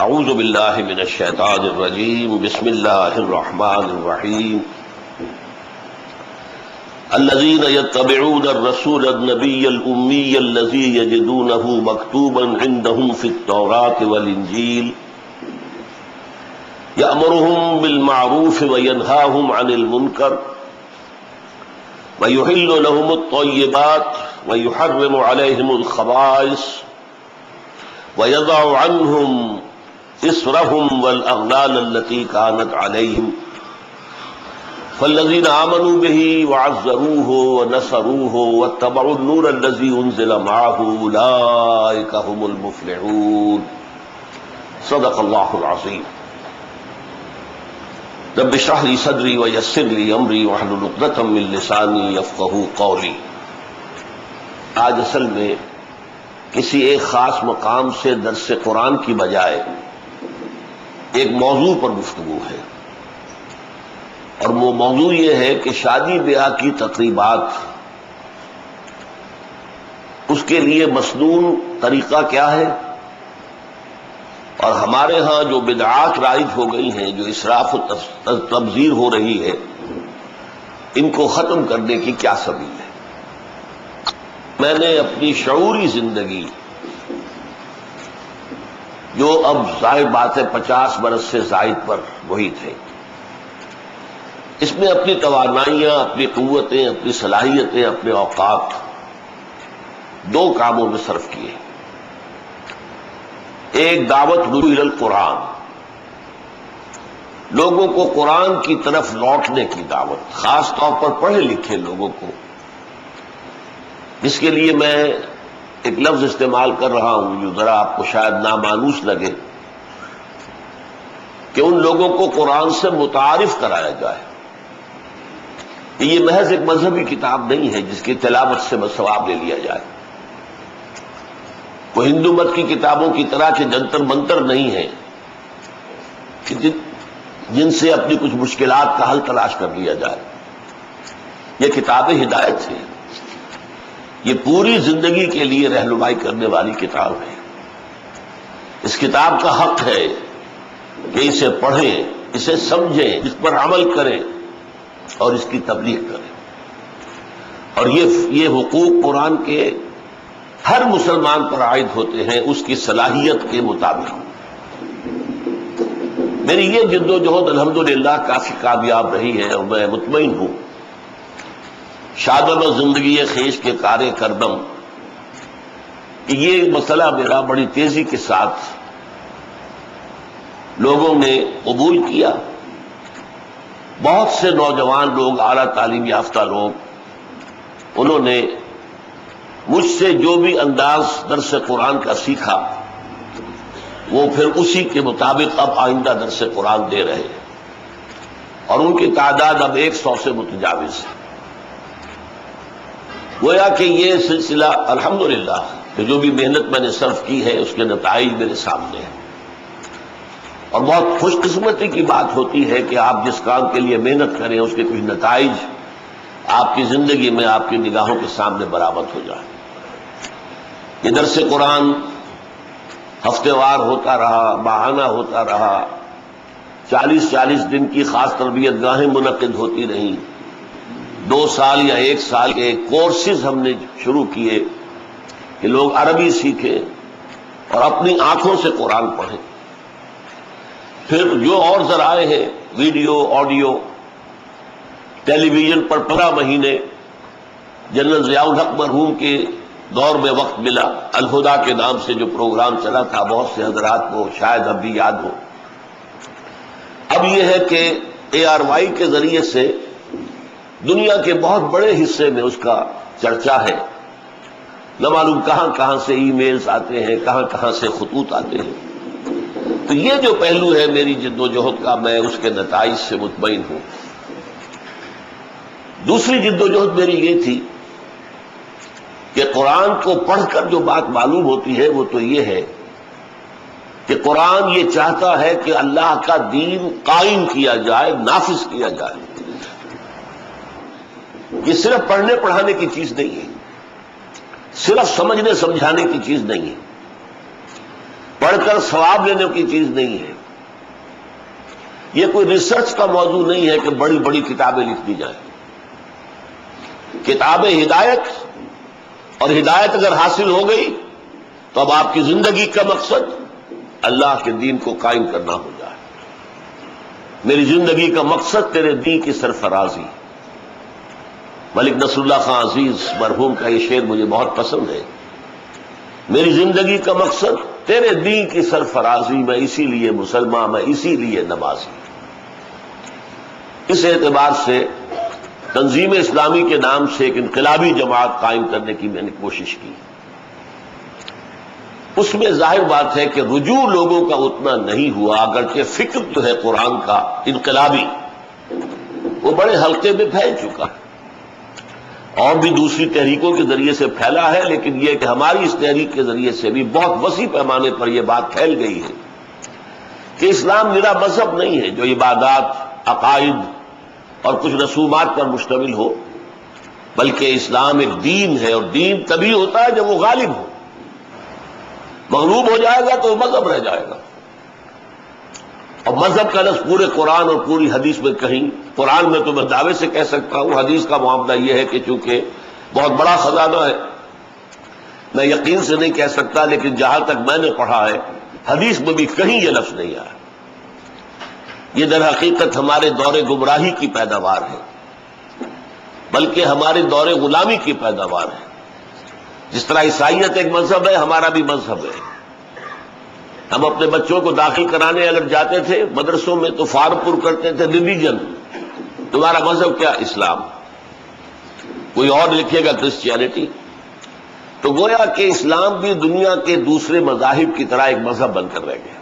اعوذ باللہ من الشیطان الرجیم بسم اللہ الرحمن الرحیم الذین یتبعون الرسول النبی الامی الذی یجدونہ مکتوبا عندہم فی التوراة والانجیل یأمرہم بالمعروف وینہاہم عن المنکر ویحل لہم الطیبات ویحرم علیہم الخبائث وَيَضَعُ عَنْهُمْ إِصْرَهُمْ وَالْأَغْلَالَ الَّتِي كَانَتْ عَلَيْهِمْ فَالَّذِينَ آمَنُوا بِهِ وَعَزَّرُوهُ وَنَصَرُوهُ وَاتَّبَعُوا النُّورَ الَّذِي أُنزِلَ مَعَهُ أُولَٰئِكَ هُمُ الْمُفْلِحُونَ صدق اللہ العظیم۔ رب اشرح لي صدری ويسر لي أمری واحلل عقدۃ من لسانی يفقهوا قولی۔ آج اصل میں کسی ایک خاص مقام سے درس قرآن کی بجائے ایک موضوع پر گفتگو ہے، اور وہ موضوع یہ ہے کہ شادی بیاہ کی تقریبات اس کے لیے مسنون طریقہ کیا ہے، اور ہمارے ہاں جو بدعات رائج ہو گئی ہیں، جو اسراف و تبذیر ہو رہی ہے، ان کو ختم کرنے کی کیا سبیل ہے۔ میں نے اپنی شعوری زندگی، جو اب ظاہر بات ہے 50 برس سے زائد پر وہی تھے، اس میں اپنی توانائیاں، اپنی قوتیں، اپنی صلاحیتیں، اپنے اوقات دو کاموں میں صرف کیے۔ ایک دعوت رجوع الی القرآن، لوگوں کو قرآن کی طرف لوٹنے کی دعوت، خاص طور پر پڑھے لکھے لوگوں کو، جس کے لیے میں ایک لفظ استعمال کر رہا ہوں جو ذرا آپ کو شاید نامانوس لگے، کہ ان لوگوں کو قرآن سے متعارف کرایا جائے کہ یہ محض ایک مذہبی کتاب نہیں ہے جس کی تلاوت سے بس ثواب لے لیا جائے، وہ ہندو مت کی کتابوں کی طرح کے جنتر منتر نہیں ہے کہ جن سے اپنی کچھ مشکلات کا حل تلاش کر لیا جائے۔ یہ کتاب ہدایت ہے، یہ پوری زندگی کے لیے رہنمائی کرنے والی کتاب ہے۔ اس کتاب کا حق ہے کہ اسے پڑھیں، اسے سمجھیں، اس پر عمل کریں اور اس کی تبلیغ کریں، اور یہ حقوق قرآن کے ہر مسلمان پر عائد ہوتے ہیں اس کی صلاحیت کے مطابق۔ میری یہ جد و جہد الحمدللہ کافی کامیاب رہی ہے، اور میں مطمئن ہوں شادم زندگی خیش کے کار کردم کہ یہ مسئلہ میرا بڑی تیزی کے ساتھ لوگوں نے قبول کیا۔ بہت سے نوجوان لوگ، اعلیٰ تعلیم یافتہ لوگ، انہوں نے مجھ سے جو بھی انداز درس قرآن کا سیکھا وہ پھر اسی کے مطابق اب آئندہ درس قرآن دے رہے ہیں، اور ان کی تعداد اب 100 سے متجاوز ہے۔ گویا کہ یہ سلسلہ الحمدللہ کہ جو بھی محنت میں نے صرف کی ہے اس کے نتائج میرے سامنے ہیں، اور بہت خوش قسمتی کی بات ہوتی ہے کہ آپ جس کام کے لیے محنت کریں اس کے کچھ نتائج آپ کی زندگی میں آپ کی نگاہوں کے سامنے برآمد ہو جائیں۔ یہ درس قرآن ہفتے وار ہوتا رہا، ماہانہ ہوتا رہا، 40 دن کی خاص تربیت گاہیں منعقد ہوتی رہیں، 2 سال یا 1 سال کے کورسز ہم نے شروع کیے کہ لوگ عربی سیکھیں اور اپنی آنکھوں سے قرآن پڑھیں۔ پھر جو اور ذرائع ہیں، ویڈیو، آڈیو، ٹیلی ویژن پر 15 مہینے جنرل ضیاء الحق مرحوم کے دور میں وقت ملا، الہدا کے نام سے جو پروگرام چلا تھا، بہت سے حضرات کو شاید اب بھی یاد ہو۔ اب یہ ہے کہ ARY کے ذریعے سے دنیا کے بہت بڑے حصے میں اس کا چرچا ہے، نہ معلوم کہاں کہاں سے ای میلز آتے ہیں، کہاں کہاں سے خطوط آتے ہیں۔ تو یہ جو پہلو ہے میری جد و جہد کا، میں اس کے نتائج سے مطمئن ہوں۔ دوسری جد و جہد میری یہ تھی کہ قرآن کو پڑھ کر جو بات معلوم ہوتی ہے وہ تو یہ ہے کہ قرآن یہ چاہتا ہے کہ اللہ کا دین قائم کیا جائے، نافذ کیا جائے۔ یہ صرف پڑھنے پڑھانے کی چیز نہیں ہے، صرف سمجھنے سمجھانے کی چیز نہیں ہے۔ پڑھ کر ثواب لینے کی چیز نہیں ہے. یہ کوئی ریسرچ کا موضوع نہیں ہے کہ بڑی بڑی کتابیں لکھ دی جائیں. کتاب ہدایت، اور ہدایت اگر حاصل ہو گئی تو اب آپ کی زندگی کا مقصد اللہ کے دین کو قائم کرنا ہو جائے. میری زندگی کا مقصد تیرے دین کی سرفرازی. ملک نصر اللہ خان عزیز مرحوم کا یہ شعر مجھے بہت پسند ہے. میری زندگی کا مقصد تیرے دین کی سرفرازی، میں اسی لیے مسلمان، میں اسی لیے نمازی. اس اعتبار سے تنظیم اسلامی کے نام سے ایک انقلابی جماعت قائم کرنے کی میں نے کوشش کی. اس میں ظاہر بات ہے کہ رجوع لوگوں کا اتنا نہیں ہوا، اگرچہ فکر جو ہے قرآن کا انقلابی وہ بڑے حلقے میں پھیل چکا ہے، اور بھی دوسری تحریکوں کے ذریعے سے پھیلا ہے، لیکن یہ کہ ہماری اس تحریک کے ذریعے سے بھی بہت وسیع پیمانے پر یہ بات پھیل گئی ہے کہ اسلام نرا مذہب نہیں ہے جو عبادات، عقائد اور کچھ رسومات پر مشتمل ہو، بلکہ اسلام ایک دین ہے، اور دین تبھی ہوتا ہے جب وہ غالب ہو. مغلوب ہو جائے گا تو وہ مذہب رہ جائے گا. اور مذہب کا لفظ پورے قرآن اور پوری حدیث میں کہیں، قرآن میں تو میں دعوے سے کہہ سکتا ہوں، حدیث کا معاملہ یہ ہے کہ چونکہ بہت بڑا خزانہ ہے، میں یقین سے نہیں کہہ سکتا، لیکن جہاں تک میں نے پڑھا ہے حدیث میں بھی کہیں یہ لفظ نہیں آیا. یہ در حقیقت ہمارے دور گمراہی کی پیداوار ہے، بلکہ ہمارے دور غلامی کی پیداوار ہے. جس طرح عیسائیت ایک مذہب ہے، ہمارا بھی مذہب ہے. ہم اپنے بچوں کو داخل کرانے اگر جاتے تھے مدرسوں میں تو فارم پر کرتے تھے ریلیجن، تمہارا مذہب کیا؟ اسلام. کوئی اور لکھے گا کرسچینٹی. تو گویا کہ اسلام بھی دنیا کے دوسرے مذاہب کی طرح ایک مذہب بن کر رہ گیا.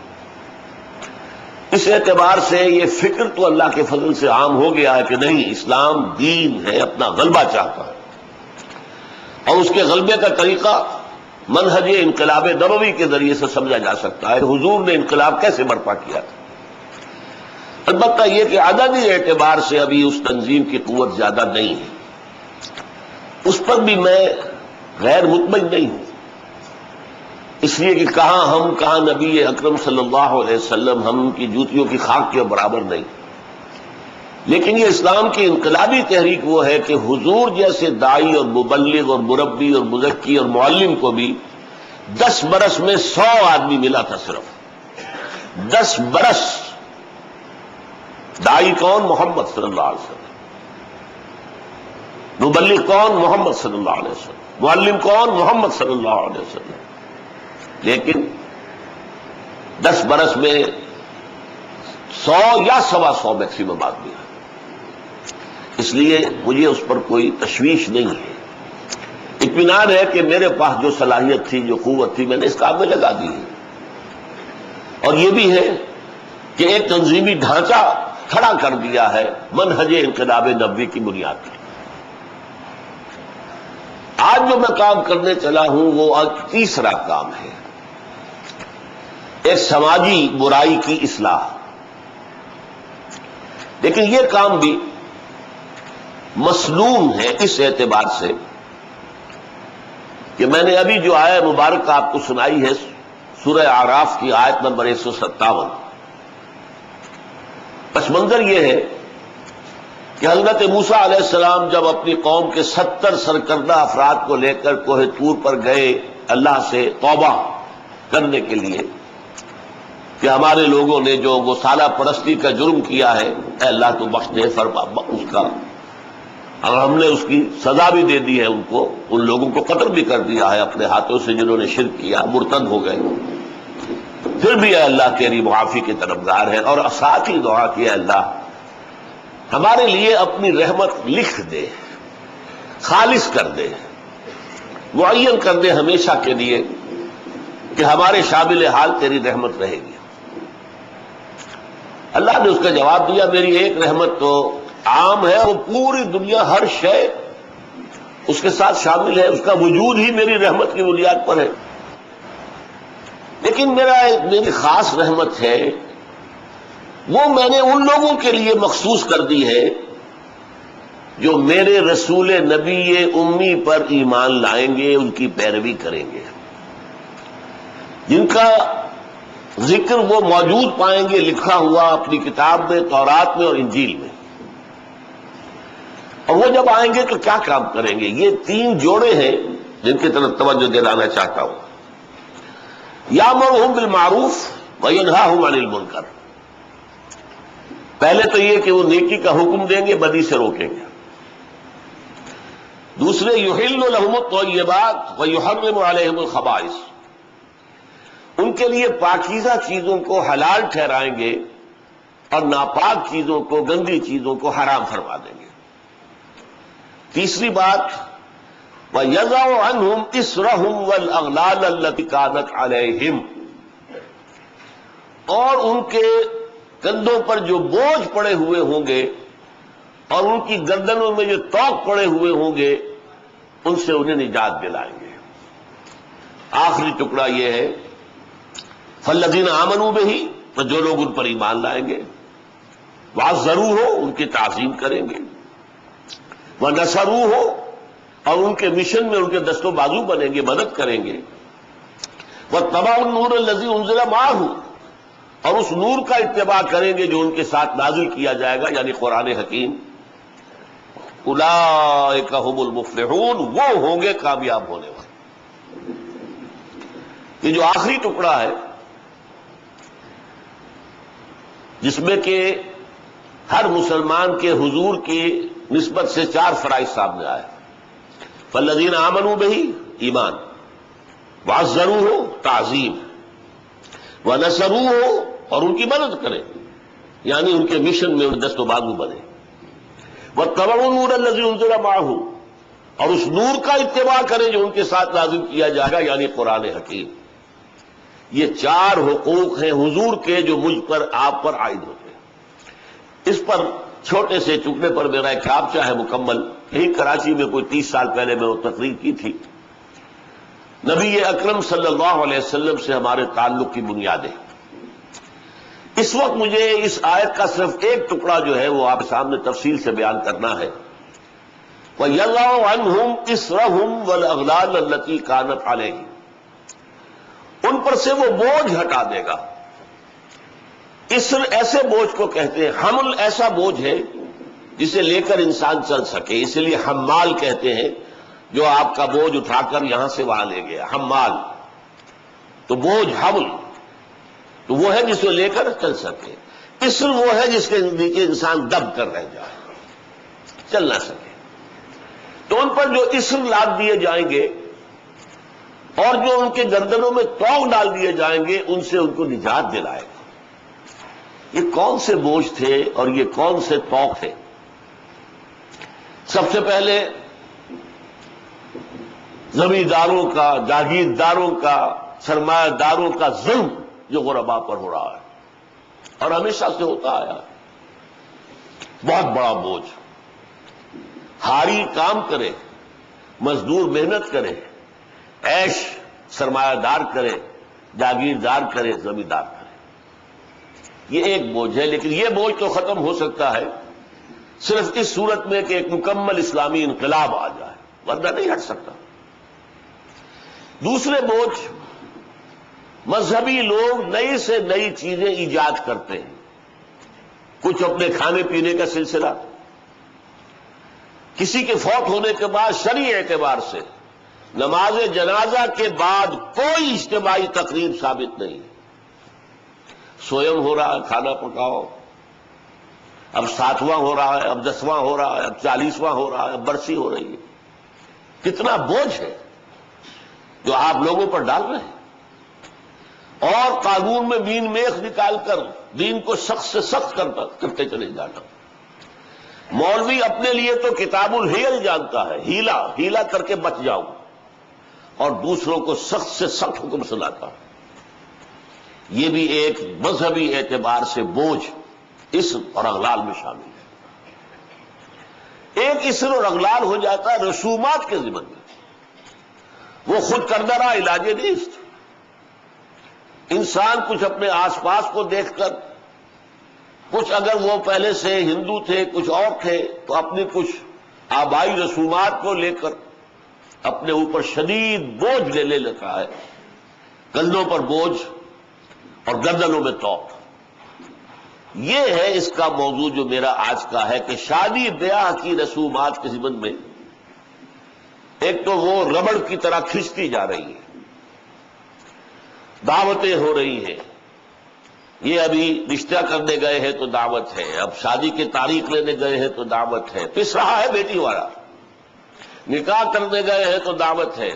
اس اعتبار سے یہ فکر تو اللہ کے فضل سے عام ہو گیا ہے کہ نہیں، اسلام دین ہے، اپنا غلبہ چاہتا ہے، اور اس کے غلبے کا طریقہ منہج انقلاب نبوی کے ذریعے سے سمجھا جا سکتا ہے. حضور نے انقلاب کیسے برپا کیا تھا؟ البتہ یہ کہ عددی اعتبار سے ابھی اس تنظیم کی قوت زیادہ نہیں ہے، اس پر بھی میں غیر مطمئن نہیں ہوں، اس لیے کہ کہاں ہم، کہاں نبی اکرم صلی اللہ علیہ وسلم، ہم ان کی جوتیوں کی خاک کے برابر نہیں. لیکن یہ اسلام کی انقلابی تحریک وہ ہے کہ حضور جیسے داعی اور مبلغ اور مربی اور مزکی اور معلم کو بھی 10 برس میں 100 آدمی ملا تھا. صرف 10 برس. داعی کون؟ محمد صلی اللہ علیہ وسلم. مبلغ کون؟ محمد صلی اللہ علیہ وسلم. معلم کون؟ محمد صلی اللہ علیہ وسلم. لیکن 10 برس میں 100 یا 125 میکسیمم آدمی ہے. اس لیے مجھے اس پر کوئی تشویش نہیں ہے. اطمینان ہے کہ میرے پاس جو صلاحیت تھی، جو قوت تھی، میں نے اس کام میں لگا دی ہے. اور یہ بھی ہے کہ ایک تنظیمی ڈھانچہ کھڑا کر دیا ہے منہج انقلاب نبوی کی بنیاد پر. آج جو میں کام کرنے چلا ہوں وہ آج تیسرا کام ہے، ایک سماجی برائی کی اصلاح. لیکن یہ کام بھی مسنون ہے اس اعتبار سے کہ میں نے ابھی جو آیت مبارکہ آپ کو سنائی ہے، سورہ اعراف کی آیت نمبر 157. پس منظر یہ ہے کہ حضرت موسیٰ علیہ السلام جب اپنی قوم کے 70 سرکردہ افراد کو لے کر کوہ طور پر گئے اللہ سے توبہ کرنے کے لیے کہ ہمارے لوگوں نے جو وہ سالہ پرستی کا جرم کیا ہے، اے اللہ تو بخش دے، فرما اس کا، اور ہم نے اس کی سزا بھی دے دی ہے ان کو، ان لوگوں کو قتل بھی کر دیا ہے اپنے ہاتھوں سے جنہوں نے شرک کیا، مرتد ہو گئے. پھر بھی اے اللہ تیری معافی کے طلبگار ہے، اور ساتھ ہی دعا کی، اے اللہ ہمارے لیے اپنی رحمت لکھ دے، خالص کر دے، معین کر دے ہمیشہ کے لیے کہ ہمارے شامل حال تیری رحمت رہے گی. اللہ نے اس کا جواب دیا، میری ایک رحمت تو عام ہے، وہ پوری دنیا ہر شے اس کے ساتھ شامل ہے، اس کا وجود ہی میری رحمت کی بنیاد پر ہے. لیکن میری خاص رحمت ہے وہ میں نے ان لوگوں کے لیے مخصوص کر دی ہے جو میرے رسول نبی امی پر ایمان لائیں گے، ان کی پیروی کریں گے، جن کا ذکر وہ موجود پائیں گے لکھا ہوا اپنی کتاب میں، تورات میں اور انجیل میں، اور وہ جب آئیں گے تو کیا کام کریں گے؟ یہ تین جوڑے ہیں جن کی طرف توجہ دلانا چاہتا ہوں۔ یامرہم بالمعروف وینہاہم عن المنکر، پہلے تو یہ کہ وہ نیکی کا حکم دیں گے، بدی سے روکیں گے۔ دوسرے یحل لہم الطیبات ویحرم علیہم الخبائث، ان کے لیے پاکیزہ چیزوں کو حلال ٹھہرائیں گے اور ناپاک چیزوں کو، گندی چیزوں کو حرام فرما دیں گے۔ تیسری بات وَيَضَعُ عَنْهُمْ إِصْرَهُمْ وَالْأَغْلَالَ الَّتِي كَانَتْ عَلَيْهِمْ، اور ان کے کندھوں پر جو بوجھ پڑے ہوئے ہوں گے اور ان کی گردنوں میں جو توق پڑے ہوئے ہوں گے، ان سے انہیں نجات دلائیں گے۔ آخری ٹکڑا یہ ہے فَالَّذِينَ آمَنُوا بِهِ، تو جو لوگ ان پر ایمان لائیں گے، وَعَزَّرُوهُ، ان کی تعظیم کریں گے، وَنَصَرُوهُ، اور ان کے مشن میں ان کے دست و بازو بنیں گے، مدد کریں گے، وَاتَّبَعُوا النُّورَ الَّذِي أُنزِلَ مَعَهُ، اور اس نور کا اتباع کریں گے جو ان کے ساتھ نازل کیا جائے گا، یعنی قرآن حکیم۔ اولئک هم المفلحون، وہ ہوں گے کامیاب ہونے والے۔ یہ جو آخری ٹکڑا ہے جس میں کہ ہر مسلمان کے حضور کی نسبت سے 4 فرائض سامنے آئے، فالذین آمنوا بہ، ایمان، وعزروہ، تعظیم، ونصروہ، اور ان کی مدد کریں، یعنی ان کے مشن میں ان دست و بازو بنے، واتبعوا النور الذی انزل معہ، اور اس نور کا اتباع کریں جو ان کے ساتھ نازل کیا جائے گا، یعنی قرآن حکیم۔ یہ 4 حقوق ہیں حضور کے جو مجھ پر، آپ پر عائد ہوتے ہیں۔ اس پر چھوٹے سے ٹکڑے پر میرا ایک کتابچہ ہے مکمل، یہی کراچی میں کوئی 30 سال پہلے میں وہ تقریر کی تھی، نبی اکرم صلی اللہ علیہ وسلم سے ہمارے تعلق کی بنیادیں۔ اس وقت مجھے اس آیت کا صرف ایک ٹکڑا جو ہے وہ آپ سامنے تفصیل سے بیان کرنا ہے۔ وَيَضَعُ عَنْهُمْ إِصْرَهُمْ وَالْأَغْلَالَ الَّتِي كَانَتْ عَلَيْهِمْ، ان پر سے وہ بوجھ ہٹا دے گا۔ اسر ایسے بوجھ کو کہتے ہیں، حمل ایسا بوجھ ہے جسے لے کر انسان چل سکے، اس لیے حمال کہتے ہیں، جو آپ کا بوجھ اٹھا کر یہاں سے وہاں لے گیا، حمال۔ تو بوجھ، حمل تو وہ ہے جسے لے کر چل سکے، اسر وہ ہے جس کے نیچے انسان دب کر رہ جائے، چل نہ سکے۔ تو ان پر جو اسر لاد دیے جائیں گے اور جو ان کے گردنوں میں توق ڈال دیے جائیں گے، ان سے ان کو نجات دلائے گا۔ یہ کون سے بوجھ تھے اور یہ کون سے توق تھے؟ سب سے پہلے زمینداروں کا، جاگیرداروں کا، سرمایہ داروں کا ظلم جو غربا پر ہو رہا ہے اور ہمیشہ سے ہوتا آیا ہے، بہت بڑا بوجھ۔ ہاری کام کرے، مزدور محنت کرے، عیش سرمایہ دار کرے، جاگیردار کرے، زمیندار کرے، یہ ایک بوجھ ہے۔ لیکن یہ بوجھ تو ختم ہو سکتا ہے صرف اس صورت میں کہ ایک مکمل اسلامی انقلاب آ جائے، ورنہ نہیں ہٹ سکتا۔ دوسرے بوجھ، مذہبی لوگ نئی سے نئی چیزیں ایجاد کرتے ہیں، کچھ اپنے کھانے پینے کا سلسلہ، کسی کے فوت ہونے کے بعد شرعی اعتبار سے نماز جنازہ کے بعد کوئی اجتماعی تقریب ثابت نہیں، سوئم ہو رہا ہے، کھانا پکاؤ، اب 7واں ہو رہا ہے، اب 10واں ہو رہا ہے، اب 40واں ہو رہا ہے، اب برسی ہو رہی ہے۔ کتنا بوجھ ہے جو آپ لوگوں پر ڈال رہے ہیں، اور قانون میں مین میخ نکال کر دین کو سخت سے سخت کرتے چلے جانا۔ مولوی اپنے لیے تو کتاب الحیل جانتا ہے، ہیلا کر کے بچ جاؤں، اور دوسروں کو سخت سے سخت حکم سناتا ہے۔ یہ بھی ایک مذہبی اعتبار سے بوجھ، اسر اور اغلال میں شامل ہے۔ ایک اسر اور اغلال ہو جاتا ہے رسومات کے ضمن میں، وہ خود کردہ رہا علاج نیست۔ انسان کچھ اپنے آس پاس کو دیکھ کر، کچھ اگر وہ پہلے سے ہندو تھے، کچھ اور تھے، تو اپنی کچھ آبائی رسومات کو لے کر اپنے اوپر شدید بوجھ لے لیتا ہے، کندھوں پر بوجھ، اور گردنوں میں توپ. یہ ہے اس کا موضوع جو میرا آج کا ہے کہ شادی بیاہ کی رسومات کے ضمن میں ایک تو وہ ربڑ کی طرح کھینچتی جا رہی ہے. دعوتیں ہو رہی ہیں. یہ ابھی رشتہ کرنے گئے ہیں تو دعوت ہے، اب شادی کی تاریخ لینے گئے ہیں تو دعوت ہے، پس رہا ہے بیٹی والا. نکاح کرنے گئے ہیں تو دعوت ہے،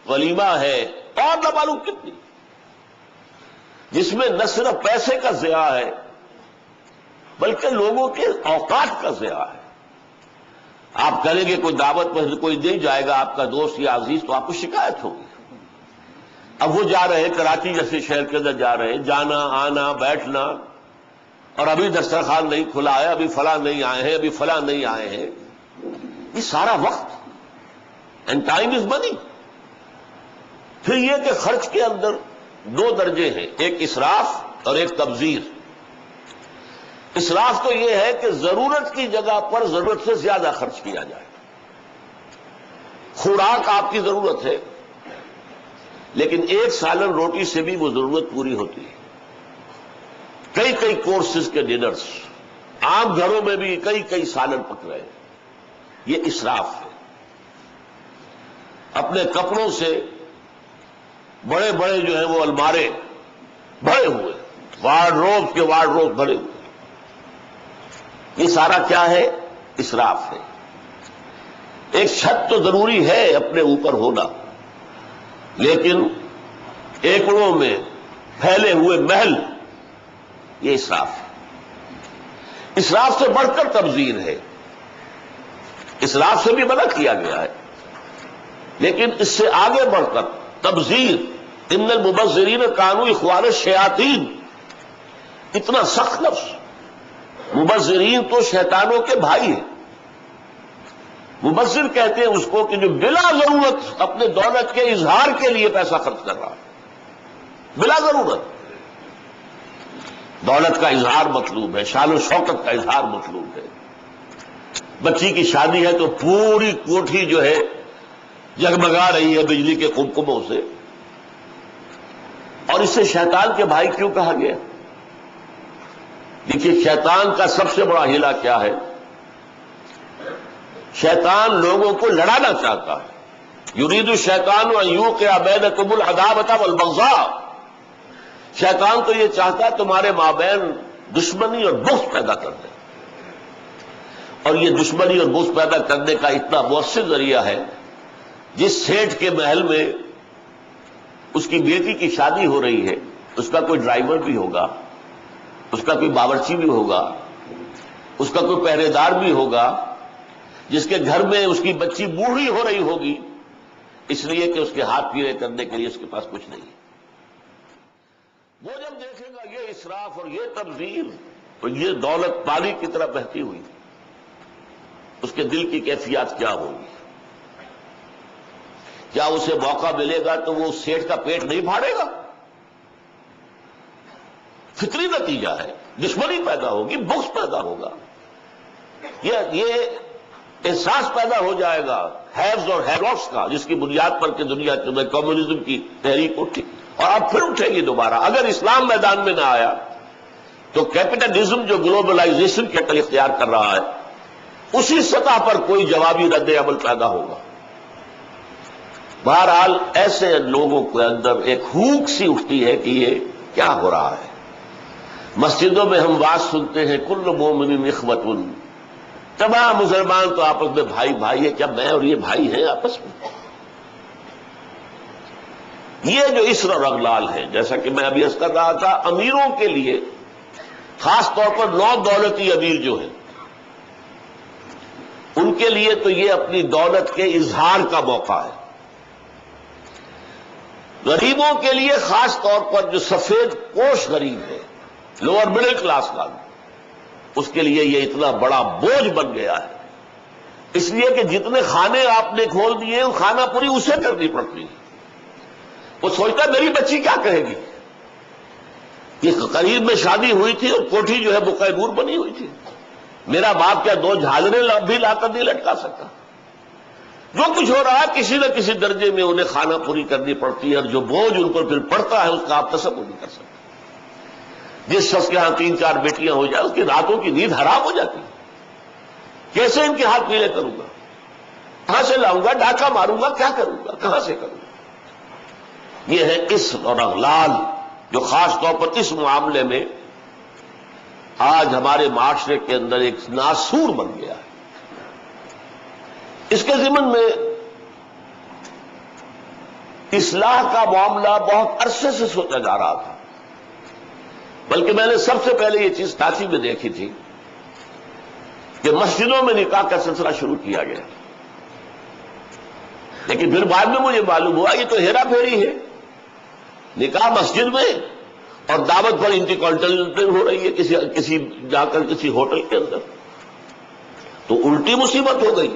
ولیمہ ہے، اور نہ معلوم کتنی، جس میں نہ صرف پیسے کا ضیاع ہے بلکہ لوگوں کے اوقات کا ضیاع ہے. آپ کریں گے کوئی دعوت میں کوئی نہیں جائے گا آپ کا دوست یا عزیز تو آپ کو شکایت ہوگی. اب وہ جا رہے ہیں کراچی جیسے شہر کے اندر جا رہے ہیں، جانا آنا بیٹھنا، اور ابھی دسترخوان نہیں کھلا ہے، ابھی فلاں نہیں آئے ہیں، ابھی فلاں نہیں آئے ہیں. یہ سارا وقت، اینڈ ٹائم از منی. پھر یہ کہ خرچ کے اندر دو درجے ہیں، ایک اسراف اور ایک تبذیر. اسراف تو یہ ہے کہ ضرورت کی جگہ پر ضرورت سے زیادہ خرچ کیا جائے. خوراک آپ کی ضرورت ہے لیکن ایک سالن روٹی سے بھی وہ ضرورت پوری ہوتی ہے. کئی کئی کورسز کے ڈنرز، عام گھروں میں بھی کئی کئی سالن پک رہے ہیں. یہ اسراف ہے. اپنے کپڑوں سے بڑے بڑے جو ہیں وہ المارے بھرے ہوئے، وارڈروب کے وارڈروب بھرے ہوئے. یہ سارا کیا ہے؟ اسراف ہے. ایک چھت تو ضروری ہے اپنے اوپر ہونا، لیکن ایکڑوں میں پھیلے ہوئے محل، یہ اسراف ہے. اسراف سے بڑھ کر تبذیر ہے. اسراف سے بھی منع کیا گیا ہے لیکن اس سے آگے بڑھ کر تبذیر. ان المبذرین کانوا اخوان الشیاطین، اتنا سخت لفظ. مبذرین تو شیطانوں کے بھائی ہیں. مبذر کہتے ہیں اس کو کہ جو بلا ضرورت اپنے دولت کے اظہار کے لیے پیسہ خرچ کر رہا ہے. بلا ضرورت دولت کا اظہار مطلوب ہے، شان و شوکت کا اظہار مطلوب ہے. بچی کی شادی ہے تو پوری کوٹھی جو ہے جگمگا رہی ہے بجلی کے کمکموں سے، اور اسے شیطان کے بھائی کیوں کہا گیا؟ دیکھیے شیطان کا سب سے بڑا ہیلا کیا ہے؟ شیطان لوگوں کو لڑانا چاہتا ہے. یرید الشیطان ان یوقع بینکم العداوۃ والبغضاء. شیطان تو یہ چاہتا ہے تمہارے مابین دشمنی اور بغض پیدا کر دے. اور یہ دشمنی اور بغض پیدا کرنے کا اتنا مؤثر ذریعہ ہے، جس سیٹھ کے محل میں اس کی بیٹی کی شادی ہو رہی ہے، اس کا کوئی ڈرائیور بھی ہوگا، اس کا کوئی باورچی بھی ہوگا، اس کا کوئی پہرے دار بھی ہوگا، جس کے گھر میں اس کی بچی بوڑھی ہو رہی ہوگی اس لیے کہ اس کے ہاتھ پیرے کرنے کے لیے اس کے پاس کچھ نہیں ہے. وہ جب دیکھے گا یہ اسراف اور یہ تبذیر، تو یہ دولت پانی کی طرح بہتی ہوئی، اس کے دل کی کیفیات کیا ہوگی؟ کیا اسے موقع ملے گا تو وہ سیٹھ کا پیٹ نہیں پھاڑے گا؟ فطری نتیجہ ہے. دشمنی پیدا ہوگی، بغض پیدا ہوگا. یہ احساس پیدا ہو جائے گا ہیوز اور ہیروٹس کا، جس کی بنیاد پر کہ دنیا میں کمیونزم کی تحریک اٹھی اور اب پھر اٹھے گی دوبارہ. اگر اسلام میدان میں نہ آیا تو کیپٹلزم جو گلوبلائزیشن کی عقل اختیار کر رہا ہے، اسی سطح پر کوئی جوابی رد عمل پیدا ہوگا. بہرحال ایسے لوگوں کے اندر ایک ہوک سی اٹھتی ہے کہ یہ کیا ہو رہا ہے. مسجدوں میں ہم واز سنتے ہیں کل مومن اخوۃ، تمام مسلمان تو آپس میں بھائی بھائی ہے. کیا میں اور یہ بھائی ہیں آپس میں؟ یہ جو اسر اور اغلال ہے، جیسا کہ میں ابھی عرض کر رہا تھا، امیروں کے لیے خاص طور پر نو دولتی امیر جو ہیں ان کے لیے تو یہ اپنی دولت کے اظہار کا موقع ہے. غریبوں کے لیے خاص طور پر جو سفید پوش غریب ہے، لوور مڈل کلاس کا، اس کے لیے یہ اتنا بڑا بوجھ بن گیا ہے. اس لیے کہ جتنے کھانے آپ نے کھول دیے وہ کھانا پوری اسے کرنی پڑتی ہے. وہ سوچتا میری بچی کیا کہے گی. یہ قریب میں شادی ہوئی تھی اور کوٹھی جو ہے بقعہ نور بنی ہوئی تھی. میرا باپ کیا دو جھاجریں بھی لا کر نہیں لٹکا سکتا. جو کچھ ہو رہا ہے کسی نہ کسی درجے میں انہیں کھانا پوری کرنی پڑتی ہے، اور جو بوجھ ان پر پھر پڑتا ہے اس کا آپ تصور نہیں کر سکتے. جس شخص کے ہاں 3-4 بیٹیاں ہو جائیں اس کی راتوں کی نیند حرام ہو جاتی ہے. کیسے ان کے ہاتھ پیلے کروں گا؟ کہاں سے لاؤں گا؟ ڈاکہ ماروں گا؟ کیا کروں گا؟ کہاں سے کروں گا؟ یہ ہے اسم اور اغلال جو خاص طور پر اس معاملے میں آج ہمارے معاشرے کے اندر ایک ناسور بن گیا ہے. اس کے ضمن میں اصلاح کا معاملہ بہت عرصے سے سوچا جا رہا تھا، بلکہ میں نے سب سے پہلے یہ چیز کراچی میں دیکھی تھی کہ مسجدوں میں نکاح کا سلسلہ شروع کیا گیا، لیکن پھر بعد میں مجھے معلوم ہوا یہ تو ہیرا پھیری ہے. نکاح مسجد میں اور دعوت پر انٹرکانٹیننٹل ہو رہی ہے کسی جا کر کسی ہوٹل کے اندر. تو الٹی مصیبت ہو گئی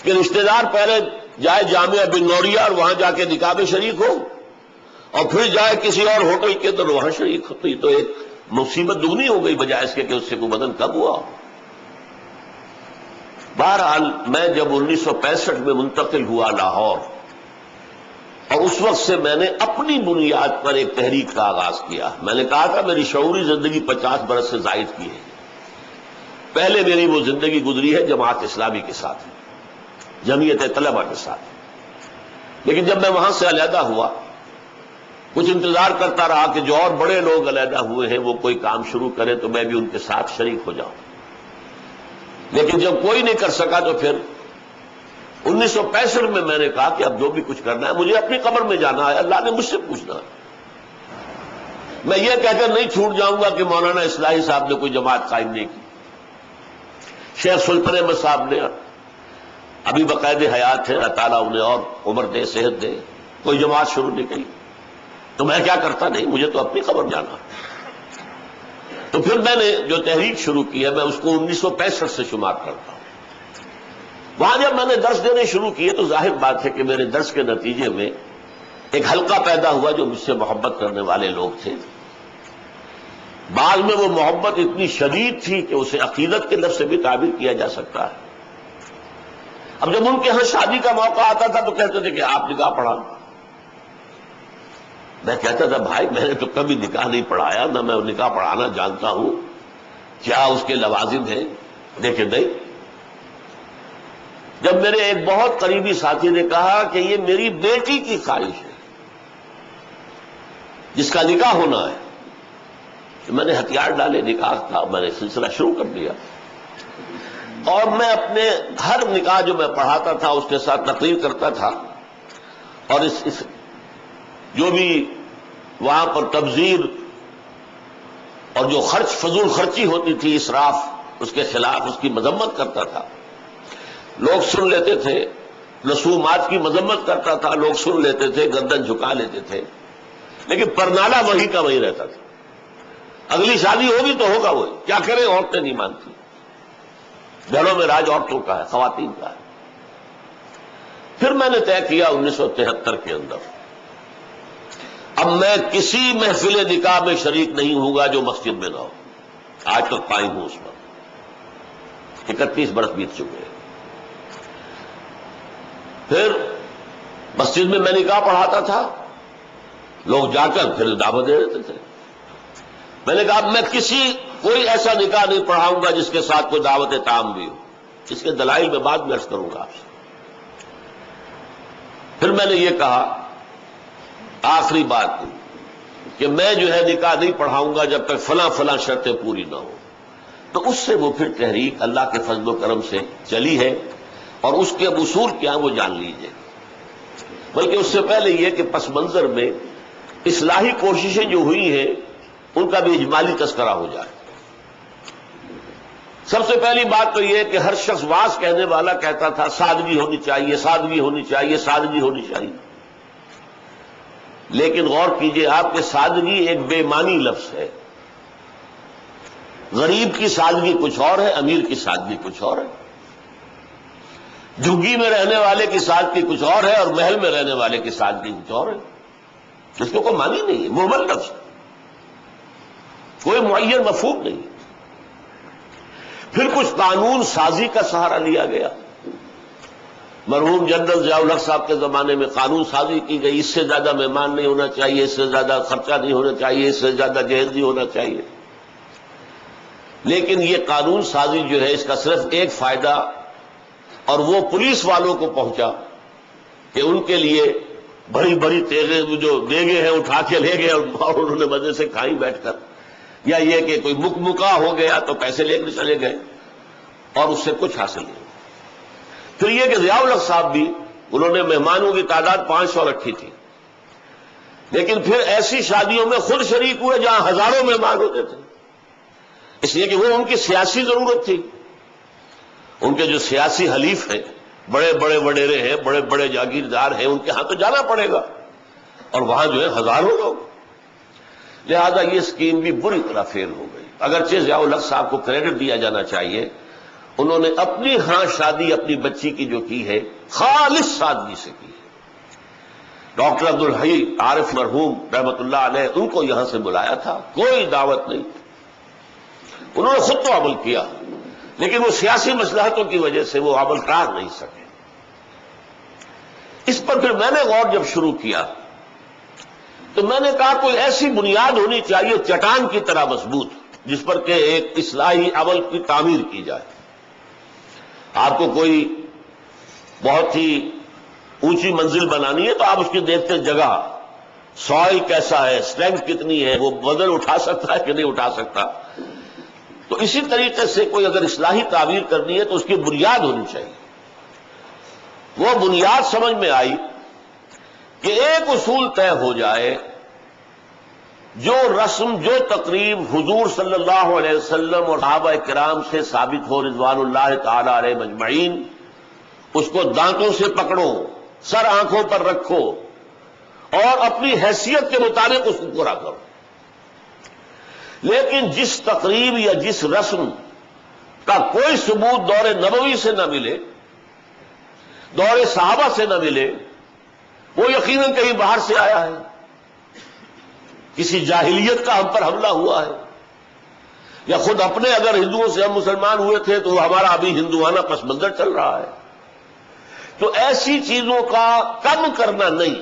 کہ رشتہ دار پہلے جائے جامعہ بن نوریہ اور وہاں جا کے نکاح میں شریک ہو، اور پھر جائے کسی اور ہوٹل کے اندر وہاں شریک ہو. تو یہ تو ایک مصیبت دگنی ہو گئی بجائے اس کے کہ اس سے کوئی بدن کم ہوا. بہرحال میں جب 1965 میں منتقل ہوا لاہور، اور اس وقت سے میں نے اپنی بنیاد پر ایک تحریک کا آغاز کیا. میں نے کہا تھا میری شعوری زندگی 50 برس سے زائد کی ہے. پہلے میری وہ زندگی گزری ہے جماعت اسلامی کے ساتھ، جمعیت طلبہ کے ساتھ. لیکن جب میں وہاں سے علیحدہ ہوا، کچھ انتظار کرتا رہا کہ جو اور بڑے لوگ علیحدہ ہوئے ہیں وہ کوئی کام شروع کریں تو میں بھی ان کے ساتھ شریک ہو جاؤں. لیکن جب کوئی نہیں کر سکا تو پھر 1965 میں نے کہا کہ اب جو بھی کچھ کرنا ہے مجھے اپنی قبر میں جانا ہے، اللہ نے مجھ سے پوچھنا ہے. میں یہ کہہ کر نہیں چھوٹ جاؤں گا کہ مولانا اصلاحی صاحب نے کوئی جماعت قائم نہیں کی، شیخ سلطان احمد صاحب نے ابھی باقاعدہ حیات ہے، اللہ تعالیٰ انہیں اور عمر دے، صحت دے، کوئی جماعت شروع نہیں کی. تو میں کیا کرتا؟ نہیں، مجھے تو اپنی قبر جانا. تو پھر میں نے جو تحریک شروع کی ہے میں اس کو 1965 سے شمار کرتا ہوں. وہاں جب میں نے درس دینے شروع کیے تو ظاہر بات ہے کہ میرے درس کے نتیجے میں ایک حلقہ پیدا ہوا جو مجھ سے محبت کرنے والے لوگ تھے. بعض میں وہ محبت اتنی شدید تھی کہ اسے عقیدت کے لفظ سے بھی تعبیر کیا جا سکتا ہے. اب جب ان کے ہاں شادی کا موقع آتا تھا تو کہتے تھے کہ آپ نکاح پڑھا. میں کہتا تھا بھائی میں نے تو کبھی نکاح نہیں پڑھایا، نہ میں نکاح پڑھانا جانتا ہوں، کیا اس کے لوازم ہیں؟ دیکھیں نہیں. جب میرے ایک بہت قریبی ساتھی نے کہا کہ یہ میری بیٹی کی خواہش ہے جس کا نکاح ہونا ہے، تو میں نے ہتھیار ڈالے، نکاح کا میں نے سلسلہ شروع کر دیا. اور میں اپنے ہر نکاح جو میں پڑھاتا تھا اس کے ساتھ تقریر کرتا تھا، اور اس جو بھی وہاں پر تبذیر اور جو فضول خرچی ہوتی تھی، اسراف، اس کے خلاف اس کی مذمت کرتا تھا. لوگ سن لیتے تھے، رسومات کی مذمت کرتا تھا، لوگ سن لیتے تھے، گردن جھکا لیتے تھے، لیکن پرنالہ وہی کا وہی رہتا تھا. اگلی شادی ہوگی تو ہوگا وہی، کیا کریں عورتیں نہیں مانتی. گھروں میں راج عورتوں کا ہے، خواتین کا ہے. پھر میں نے طے کیا 1973 کے اندر اب میں کسی محفل نکاح میں شریک نہیں ہوں گا جو مسجد میں نہ ہو. آج تک قائم ہوں اس پر، 31 برس بیت چکے ہیں. پھر مسجد میں نکاح پڑھاتا تھا، لوگ جا کر پھر دعوت دے دیتے تھے. میں نے کہا میں کوئی ایسا نکاح نہیں پڑھاؤں گا جس کے ساتھ کوئی دعوت تام بھی ہو. اس کے دلائل میں بعد میں عرض کروں گا آپ سے. پھر میں نے یہ کہا آخری بات کہ میں جو ہے نکاح نہیں پڑھاؤں گا جب تک فلاں فلاں شرطیں پوری نہ ہوں. تو اس سے وہ پھر تحریک اللہ کے فضل و کرم سے چلی ہے، اور اس کے اصول کیا وہ جان لیجئے. بلکہ اس سے پہلے یہ کہ پس منظر میں اصلاحی کوششیں جو ہوئی ہیں ان کا بھی اجمالی تذکرہ ہو جائے. سب سے پہلی بات تو یہ کہ ہر شخص واعظ کہنے والا کہتا تھا سادگی ہونی چاہیے، سادگی ہونی چاہیے، سادگی ہونی چاہیے. لیکن غور کیجئے آپ کہ سادگی ایک بے معنی لفظ ہے. غریب کی سادگی کچھ اور ہے، امیر کی سادگی کچھ اور ہے. جھگی میں رہنے والے کی سادگی کچھ اور ہے، اور محل میں رہنے والے کی سادگی کچھ اور ہے. اس کو کوئی معنی نہیں ہے، مہمل لفظ، کوئی معین مفہوم نہیں. پھر کچھ قانون سازی کا سہارا لیا گیا. مرحوم جنرل ضیاء الحق صاحب کے زمانے میں قانون سازی کی گئی، اس سے زیادہ مہمان نہیں ہونا چاہیے، اس سے زیادہ خرچہ نہیں ہونا چاہیے، اس سے زیادہ جہیز نہیں ہونا چاہیے. لیکن یہ قانون سازی جو ہے اس کا صرف ایک فائدہ، اور وہ پولیس والوں کو پہنچا کہ ان کے لیے بڑی بڑی تیغیں جو دیگیں ہیں اٹھا کے لے گئے اور انہوں نے مزے سے کھائی بیٹھ کر، یا یہ کہ کوئی مکہ ہو گیا تو پیسے لے کر چلے گئے اور اس سے کچھ حاصل نہیں. پھر یہ کہ ضیاء الحق صاحب بھی انہوں نے مہمانوں کی تعداد 500 رکھی تھی، لیکن پھر ایسی شادیوں میں خود شریک ہوئے جہاں ہزاروں مہمان ہوتے تھے، اس لیے کہ وہ ان کی سیاسی ضرورت تھی. ان کے جو سیاسی حلیف ہیں، بڑے بڑے وڈیرے ہیں، بڑے بڑے جاگیردار ہیں، ان کے ہاں تو جانا پڑے گا، اور وہاں جو ہے ہزاروں لوگ. لہذا یہ اسکیم بھی بری طرح فیل ہو گئی. اگرچہ ضیاء الحق صاحب کو کریڈٹ دیا جانا چاہیے، انہوں نے اپنی ہاں شادی اپنی بچی کی جو کی ہے خالص سادگی سے کی ہے. ڈاکٹر عبدالحی عارف مرحوم رحمت اللہ علیہ ان کو یہاں سے بلایا تھا، کوئی دعوت نہیں. انہوں نے خود تو عمل کیا، لیکن وہ سیاسی مصلحتوں کی وجہ سے وہ عمل کر نہیں سکے. اس پر پھر میں نے غور جب شروع کیا تو میں نے کہا کوئی ایسی بنیاد ہونی چاہیے چٹان کی طرح مضبوط، جس پر کہ ایک اصلاحی عمل کی تعمیر کی جائے. آپ کو کوئی بہت ہی اونچی منزل بنانی ہے تو آپ اس کی دیکھتے جگہ، سوائل کیسا ہے، اسٹرینتھ کتنی ہے، وہ وزن اٹھا سکتا ہے کہ نہیں اٹھا سکتا. تو اسی طریقے سے کوئی اگر اصلاحی تعمیر کرنی ہے تو اس کی بنیاد ہونی چاہیے. وہ بنیاد سمجھ میں آئی کہ ایک اصول طے ہو جائے، جو رسم جو تقریب حضور صلی اللہ علیہ وسلم اور صحابہ کرام سے ثابت ہو رضوان اللہ تعالی علیہ مجمعین، اس کو دانتوں سے پکڑو، سر آنکھوں پر رکھو اور اپنی حیثیت کے مطابق اس کو پورا کرو. لیکن جس تقریب یا جس رسم کا کوئی ثبوت دور نبوی سے نہ ملے، دور صحابہ سے نہ ملے، وہ یقیناً کہیں باہر سے آیا ہے، کسی جاہلیت کا ہم پر حملہ ہوا ہے، یا خود اپنے اگر ہندوؤں سے ہم مسلمان ہوئے تھے تو ہمارا ابھی ہندوانہ پس منظر چل رہا ہے. تو ایسی چیزوں کا کم کرنا نہیں،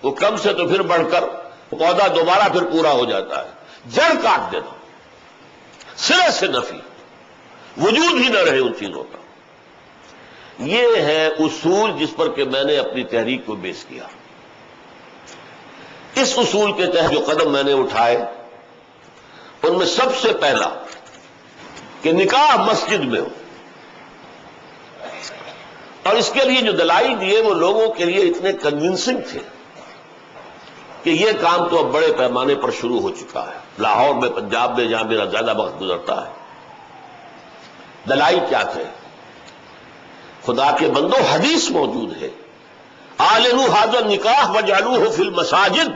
وہ کم سے تو پھر بڑھ کر پودا دوبارہ پھر پورا ہو جاتا ہے. جڑ کاٹ دینا، سرے سے نفی، وجود ہی نہ رہے ان چیزوں کا. یہ ہے اصول جس پر کہ میں نے اپنی تحریک کو بیس کیا. اس اصول کے تحت جو قدم میں نے اٹھائے ان میں سب سے پہلا کہ نکاح مسجد میں ہو، اور اس کے لیے جو دلائل دیے وہ لوگوں کے لیے اتنے کنونسنگ تھے کہ یہ کام تو اب بڑے پیمانے پر شروع ہو چکا ہے. لاہور میں، پنجاب میں، جہاں میرا زیادہ وقت گزرتا ہے. دلائل کیا تھے؟ خدا کے بندو، حدیث موجود ہے، اعلنوا ھذا النکاح واجعلوہ فی المساجد،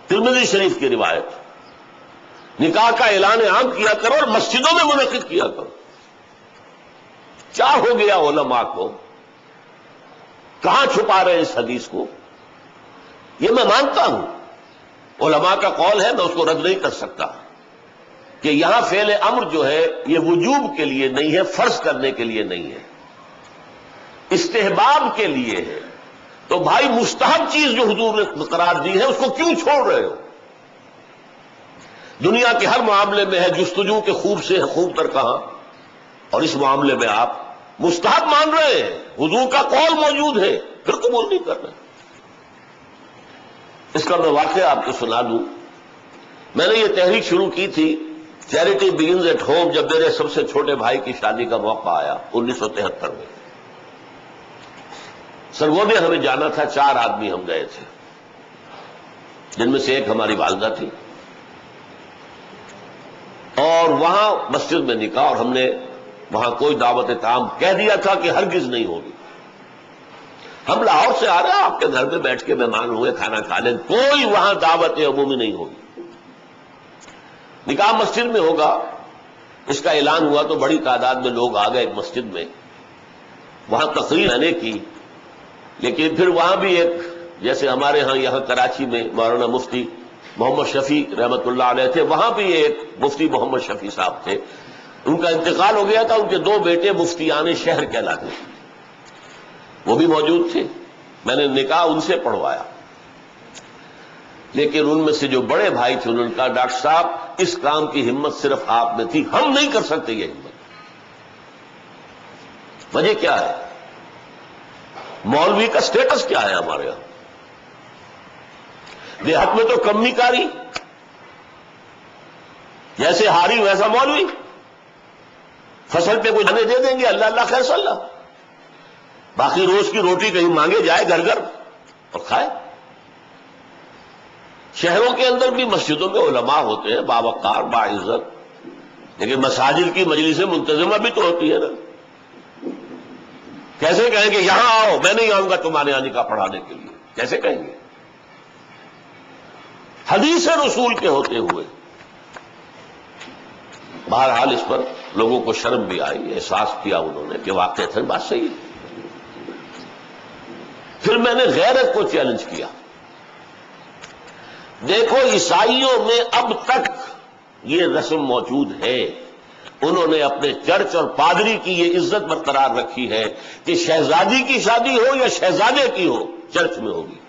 ترمذی شریف کی روایت. نکاح کا اعلان عام کیا کرو اور مسجدوں میں منعقد کیا کرو. کیا ہو گیا علماء کو؟ کہاں چھپا رہے اس حدیث کو؟ یہ میں مانتا ہوں، علماء کا قول ہے، میں اس کو رد نہیں کر سکتا کہ یہاں فعل امر جو ہے یہ وجوب کے لیے نہیں ہے، فرض کرنے کے لیے نہیں ہے، استحباب کے لیے ہے. تو بھائی مستحب چیز جو حضور نے قرار دی ہے اس کو کیوں چھوڑ رہے ہو؟ دنیا کے ہر معاملے میں ہے جستجو کے خوب سے خوب تر کہاں، اور اس معاملے میں آپ مستحب مان رہے ہیں، حضور کا قول موجود ہے، پھر قبول نہیں کر رہے. اس کا میں واقعہ آپ کو سنا دوں. میں نے یہ تحریک شروع کی تھی چیریٹی بگنز ایٹ ہوم جب میرے سب سے چھوٹے بھائی کی شادی کا موقع آیا 1973 میں. سرگودے ہمیں جانا تھا، 4 آدمی ہم گئے تھے، جن میں سے ایک ہماری والدہ تھی. اور وہاں مسجد میں نکاح، اور ہم نے وہاں کوئی دعوت طعام کہہ دیا تھا کہ ہرگز نہیں ہوگی. ہم لاہور سے آ رہے ہیں، آپ کے گھر میں بیٹھ کے مہمان ہوئے، کھانا کھا لیں، کوئی وہاں دعوت عمومی نہیں ہوگی، نکاح مسجد میں ہوگا. اس کا اعلان ہوا تو بڑی تعداد میں لوگ آ گئے ایک مسجد میں، وہاں تقریر رہنے کی. لیکن پھر وہاں بھی ایک، جیسے ہمارے ہاں یہاں کراچی میں مولانا مفتی محمد شفیع رحمت اللہ علیہ تھے، وہاں بھی ایک مفتی محمد شفیع صاحب تھے. ان کا انتقال ہو گیا تھا، ان کے 2 بیٹے مفتیان شہر کہلاتے. وہ بھی موجود تھے، میں نے نکاح ان سے پڑھوایا، لیکن ان میں سے جو بڑے بھائی تھے انہوں نے کہا ڈاکٹر صاحب اس کام کی ہمت صرف آپ میں تھی، ہم نہیں کر سکتے یہ ہمت۔ وجہ کیا ہے؟ مولوی کا سٹیٹس کیا ہے ہمارے یہاں؟ دیہات میں تو کمی کاری، جیسے ہاری ویسا مولوی، فصل پہ کوئی دانے دے دیں گے، اللہ اللہ خیر صلی اللہ، باقی روز کی روٹی کہیں مانگے جائے گھر گھر اور کھائے۔ شہروں کے اندر بھی مسجدوں میں علماء ہوتے ہیں باوقار باعزت، لیکن مساجد کی مجلس منتظمہ بھی تو ہوتی ہے نا۔ کیسے کہیں گے یہاں آؤ، میں نہیں آؤں گا تمہارے یہاں نکاح پڑھانے کے لیے؟ کیسے کہیں گے؟ حدیث رسول کے ہوتے ہوئے بہرحال اس پر لوگوں کو شرم بھی آئی، احساس کیا انہوں نے کہ واقعی بات صحیح ہے۔ پھر میں نے غیرت کو چیلنج کیا۔ دیکھو عیسائیوں میں اب تک یہ رسم موجود ہے، انہوں نے اپنے چرچ اور پادری کی یہ عزت برقرار رکھی ہے کہ شہزادی کی شادی ہو یا شہزادے کی ہو چرچ میں ہوگی۔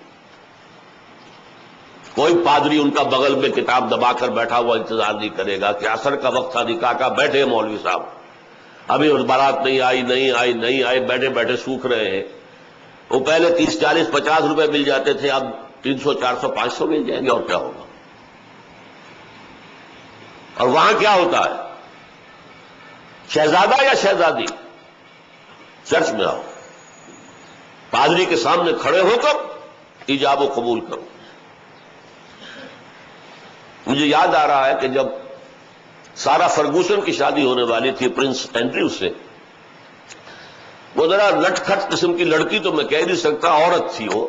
کوئی پادری ان کا بغل میں کتاب دبا کر بیٹھا ہوا انتظار نہیں کرے گا کہ عصر کا وقت تھا نکاح کا، بیٹھے مولوی صاحب ابھی اور بارات نہیں آئی، بیٹھے بیٹھے سوکھ رہے ہیں۔ وہ پہلے 30 40 50 روپے مل جاتے تھے، اب 300 400 500 مل جائیں گے، اور کیا ہوگا؟ اور وہاں کیا ہوتا ہے؟ شہزادہ یا شہزادی چرچ میں آؤ، پادری کے سامنے کھڑے ہو کر ایجاب و قبول کرو۔ مجھے یاد آ رہا ہے کہ جب سارا فرگوسن کی شادی ہونے والی تھی پرنس اینڈریو سے، وہ ذرا لٹ کھٹ قسم کی لڑکی تو میں کہہ نہیں سکتا، عورت تھی وہ،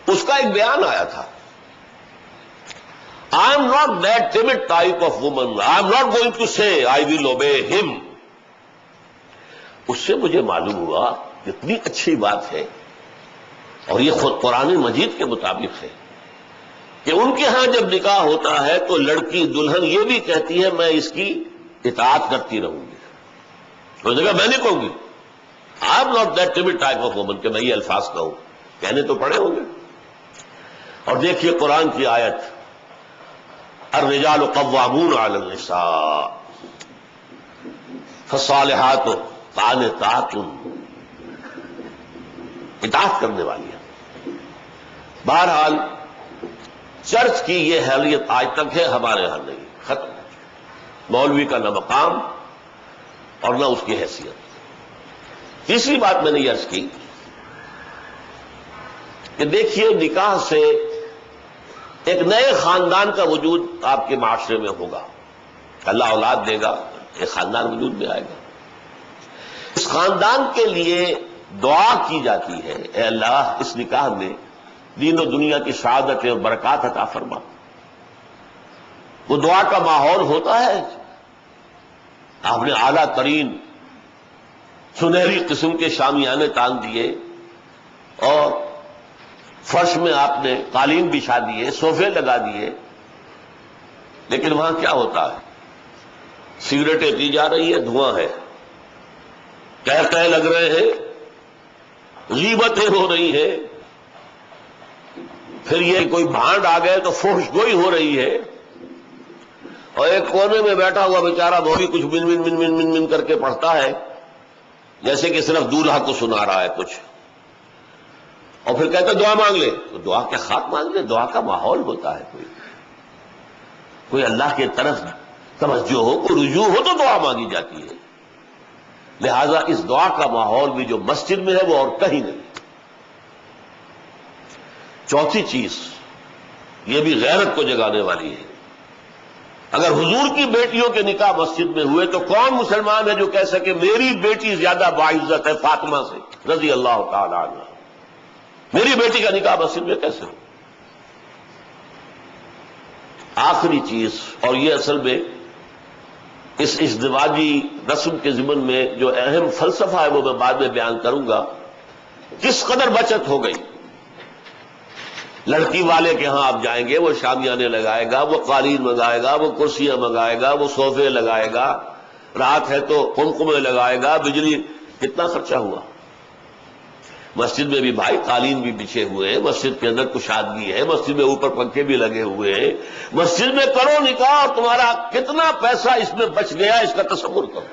اس کا ایک بیان آیا تھا، I am not that timid type of woman. I am not going to say I will obey him. اس سے مجھے معلوم ہوا اتنی اچھی بات ہے، اور یہ خود قرآن مجید کے مطابق ہے کہ ان کے ہاں جب نکاح ہوتا ہے تو لڑکی دلہن یہ بھی کہتی ہے میں اس کی اطاعت کرتی رہوں گی۔ اس نے کہا میں نہیں کہوں گی، I am not that timid type of woman کہ میں یہ الفاظ کہوں، کہنے تو پڑے ہوں گے۔ اور دیکھیے قرآن کی آیت، الرجال قوامون علی النساء فالصالحات قانتات، اطاعت کرنے والی ہے۔ بہرحال چرچ کی یہ حیثیت آج تک ہے، ہمارے ہاں نہیں، ختم۔ مولوی کا نہ مقام اور نہ اس کی حیثیت۔ تیسری بات میں نے یہ عرض کی کہ دیکھیے نکاح سے ایک نئے خاندان کا وجود آپ کے معاشرے میں ہوگا، اللہ اولاد دے گا، ایک خاندان وجود میں آئے گا۔ اس خاندان کے لیے دعا کی جاتی ہے، اے اللہ اس نکاح میں دین و دنیا کی سعادت اور برکات عطا فرما۔ وہ دعا کا ماحول ہوتا ہے، آپ نے اعلیٰ ترین سنہری قسم کے شامیانے تان دیے، اور فرش میں آپ نے قالین بچھا دیے، صوفے لگا دیے، لیکن وہاں کیا ہوتا ہے؟ سگریٹیں پی جا رہی ہے، دھواں ہے، کہہ لگ رہے ہیں، غیبتیں ہو رہی ہیں، پھر یہ کوئی بھانڈ آ گئے تو فحش گوئی ہو رہی ہے، اور ایک کونے میں بیٹھا ہوا بیچارہ مولوی کچھ من من من من من من کر کے پڑھتا ہے، جیسے کہ صرف دولہا کو سنا رہا ہے کچھ، اور پھر کہتا دعا مانگ لے۔ تو دعا کیا خاک مانگ لے؟ دعا کا ماحول ہوتا ہے، کوئی اللہ کی طرف توجہ ہو، کوئی رجوع ہو تو دعا مانگی جاتی ہے۔ لہذا اس دعا کا ماحول بھی جو مسجد میں ہے وہ اور کہیں نہیں۔ چوتھی چیز، یہ بھی غیرت کو جگانے والی ہے، اگر حضور کی بیٹیوں کے نکاح مسجد میں ہوئے تو کون مسلمان ہے جو کہہ سکے میری بیٹی زیادہ باعزت ہے فاطمہ سے رضی اللہ تعالی عنہ؟ میری بیٹی کا نکاح مسجد میں کیسے ہو؟ آخری چیز، اور یہ اصل میں اس ازدواجی رسم کے ضمن میں جو اہم فلسفہ ہے وہ میں بعد میں بیان کروں گا، کس قدر بچت ہو گئی۔ لڑکی والے کے ہاں آپ جائیں گے، وہ شامیانے لگائے گا، وہ قالین منگائے گا، وہ کرسیاں منگائے گا، وہ صوفے لگائے گا، رات ہے تو قمقمے لگائے گا، بجلی، کتنا خرچہ ہوا۔ مسجد میں بھی بھائی قالین بھی بچھے ہوئے ہیں، مسجد کے اندر کشادگی ہے، مسجد میں اوپر پنکھے بھی لگے ہوئے ہیں، مسجد میں کرو نکاح اور تمہارا کتنا پیسہ اس میں بچ گیا اس کا تصور کرو۔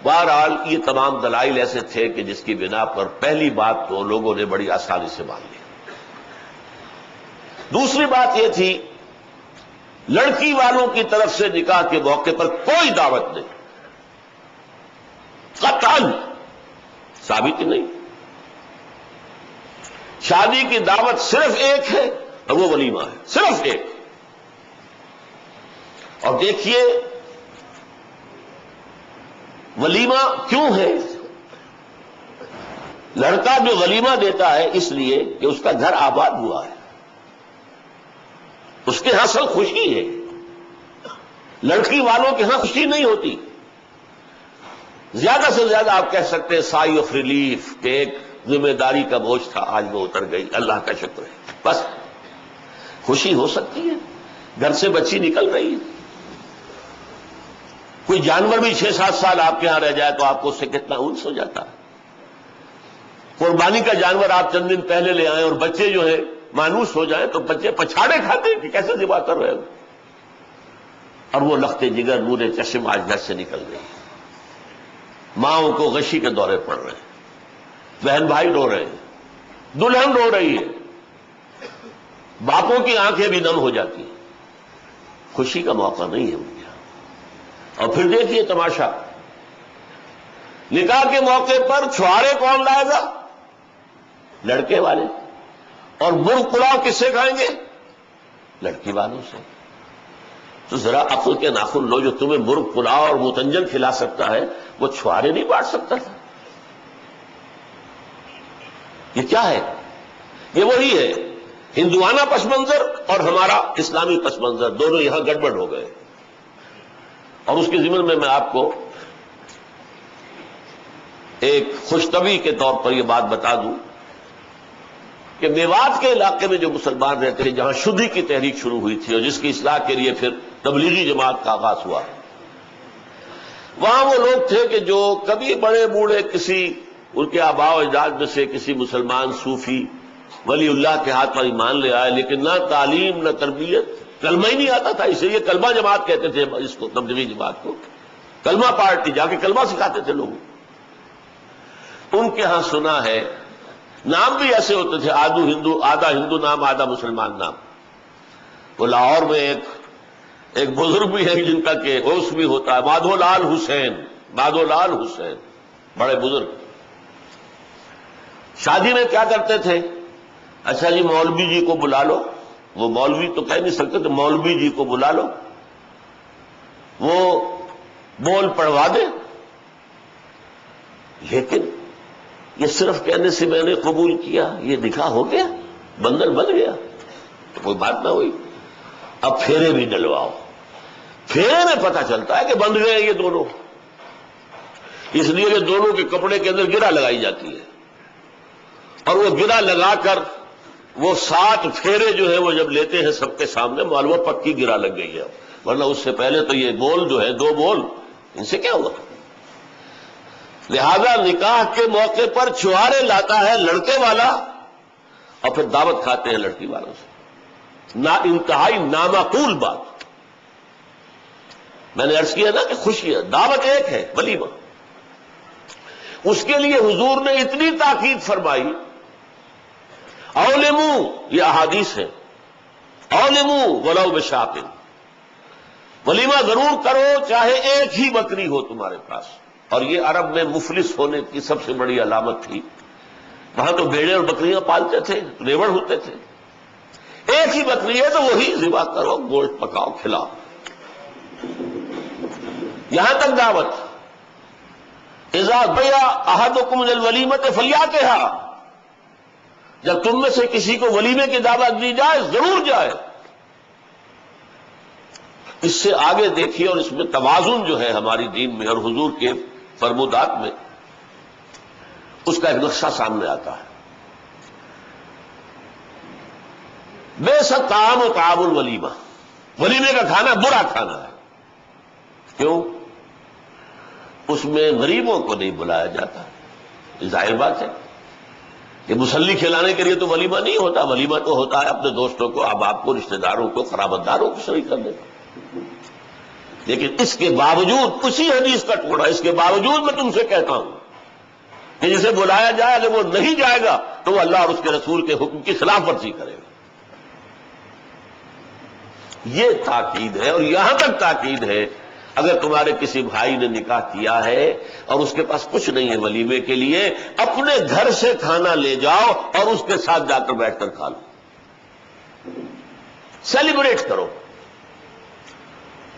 بہرحال یہ تمام دلائل ایسے تھے کہ جس کی بنا پر پہلی بات تو لوگوں نے بڑی آسانی سے مان لی۔ دوسری بات یہ تھی لڑکی والوں کی طرف سے نکاح کے موقع پر کوئی دعوت نہیں، قطعاً ثابت نہیں۔ شادی کی دعوت صرف ایک ہے اور وہ ولیمہ ہے، صرف ایک۔ اور دیکھیے ولیمہ کیوں ہے؟ لڑکا جو ولیمہ دیتا ہے اس لیے کہ اس کا گھر آباد ہوا ہے، اس کے ہاں اصل خوشی ہے، لڑکی والوں کے ہاں خوشی نہیں ہوتی۔ زیادہ سے زیادہ آپ کہہ سکتے ہیں سائی آف ریلیف کہ ایک ذمہ داری کا بوجھ تھا آج وہ اتر گئی، اللہ کا شکر ہے، بس خوشی ہو سکتی ہے، گھر سے بچی نکل رہی ہے۔ کوئی جانور بھی 6-7 سال آپ کے ہاں رہ جائے تو آپ کو اس سے کتنا انس ہو جاتا ہے۔ قربانی کا جانور آپ چند دن پہلے لے آئیں اور بچے جو ہے مانوس ہو جائیں تو بچے پچھاڑے کھاتے ہیں کہ کیسے ذبح کر رہے ہو، اور وہ لخت جگر نور چشم آج گھر سے نکل گئی۔ ماؤں کو غشی کے دورے پڑ رہے ہیں، بہن بھائی رو رہے ہیں، دلہن رو رہی ہے، باپوں کی آنکھیں بھی نم ہو جاتی ہیں، خوشی کا موقع نہیں ہے ان کے یہاں۔ اور پھر دیکھیے تماشا، نکاح کے موقع پر چھوارے کون لائے گا؟ لڑکے والے، اور مرغ پلاؤ کس سے کھائیں گے؟ لڑکی والوں سے۔ تو ذرا عقل کے ناخن لو، جو تمہیں مرغ پلاؤ اور متنجن کھلا سکتا ہے وہ چھوارے نہیں بانٹ سکتا تھا؟ یہ کیا ہے؟ یہ وہی ہے ہندوانہ پس منظر اور ہمارا اسلامی پس منظر، دونوں یہاں گڑبڑ ہو گئے۔ اور اس کے ضمن میں آپ کو ایک خوشطبعی کے طور پر یہ بات بتا دوں کہ میوات کے علاقے میں جو مسلمان رہتے ہیں، جہاں شدھی کی تحریک شروع ہوئی تھی اور جس کی اصلاح کے لیے پھر تبلیغی جماعت کا آغاز ہوا، وہاں وہ لوگ تھے کہ جو کبھی بڑے بوڑھے کسی ان کے آباء و اجداد میں سے کسی مسلمان صوفی ولی اللہ کے ہاتھ پر ایمان لے آئے، لیکن نہ تعلیم نہ تربیت، کلمہ ہی نہیں آتا تھا، اسے یہ کلمہ جماعت کہتے تھے اس کو، تبلیغی جماعت کو، کلمہ پارٹی، جا کے کلمہ سکھاتے تھے لوگوں۔ ان کے ہاں سنا ہے نام بھی ایسے ہوتے تھے، آدھا ہندو نام آدھا مسلمان نام۔ وہ لاہور میں ایک بزرگ بھی ہے جن کا کہ عرس بھی ہوتا ہے، مادھو لال حسین، مادھو لال حسین، بڑے بزرگ۔ شادی میں کیا کرتے تھے؟ اچھا جی مولوی جی کو بلا لو، وہ مولوی تو کہہ نہیں سکتے تو مولوی جی کو بلا لو، وہ بول پڑھوا دے۔ لیکن یہ صرف کہنے سے میں نے قبول کیا، یہ نکاح ہو گیا، بندھن بن گیا، تو کوئی بات نہ ہوئی۔ اب پھیرے بھی ڈلواؤ، پھیرے میں پتہ چلتا ہے کہ بندھ گئے یہ دونوں، اس لیے کہ دونوں کے کپڑے کے اندر گرہ لگائی جاتی ہے، اور وہ گرہ لگا کر وہ 7 پھیرے جو ہے وہ جب لیتے ہیں سب کے سامنے، معلوم پکی گرہ لگ گئی ہے، ورنہ اس سے پہلے تو یہ بول جو ہے 2 بول، ان سے کیا ہوا؟ لہذا نکاح کے موقع پر چھوارے لاتا ہے لڑکے والا اور پھر دعوت کھاتے ہیں لڑکی والوں سے، انتہائی نامعقول بات۔ میں نے عرض کیا نا کہ خوشی ہے، دعوت ایک ہے ولیمہ، اس کے لیے حضور نے اتنی تاکید فرمائی، اولموا، یہ احادیث ہے، اولموا ولو بشاق، ولیمہ ضرور کرو چاہے ایک ہی بکری ہو تمہارے پاس۔ اور یہ عرب میں مفلس ہونے کی سب سے بڑی علامت تھی، وہاں تو بھیڑیں اور بکریاں پالتے تھے، ریوڑ ہوتے تھے، ایک ہی بکری ہے تو وہی ذبح کرو، گوشت پکاؤ کھلاؤ۔ یہاں تک دعوت، اذا دعا احدکم للولیمۃ فلیاتھا، جب تم میں سے کسی کو ولیمے کی دعوت دی جائے ضرور جائے۔ اس سے آگے دیکھیے، اور اس میں توازن جو ہے ہماری دین میں اور حضور کے فرمودات میں، اس کا ایک نقشہ سامنے آتا ہے۔ بے شک طعام و طعام الولیمہ، ولیمے کا کھانا برا کھانا ہے۔ کیوں؟ اس میں غریبوں کو نہیں بلایا جاتا، ظاہر بات ہے کہ مسلی کھلانے کے لیے تو ولیمہ نہیں ہوتا، ولیمہ تو ہوتا ہے اپنے دوستوں کو، احباب کو، رشتہ داروں کو، قرابت داروں کو شریک کرنے کا۔ لیکن اس کے باوجود، اسی حدیث کا ٹکڑا، اس کے باوجود میں تم سے کہتا ہوں کہ جسے بلایا جائے اگر وہ نہیں جائے گا تو وہ اللہ اور اس کے رسول کے حکم کی خلاف ورزی کرے گا۔ یہ تاکید ہے، اور یہاں تک تاکید ہے اگر تمہارے کسی بھائی نے نکاح کیا ہے اور اس کے پاس کچھ نہیں ہے ولیمے کے لیے، اپنے گھر سے کھانا لے جاؤ اور اس کے ساتھ جا کر بیٹھ کر کھا لو، سیلیبریٹ کرو۔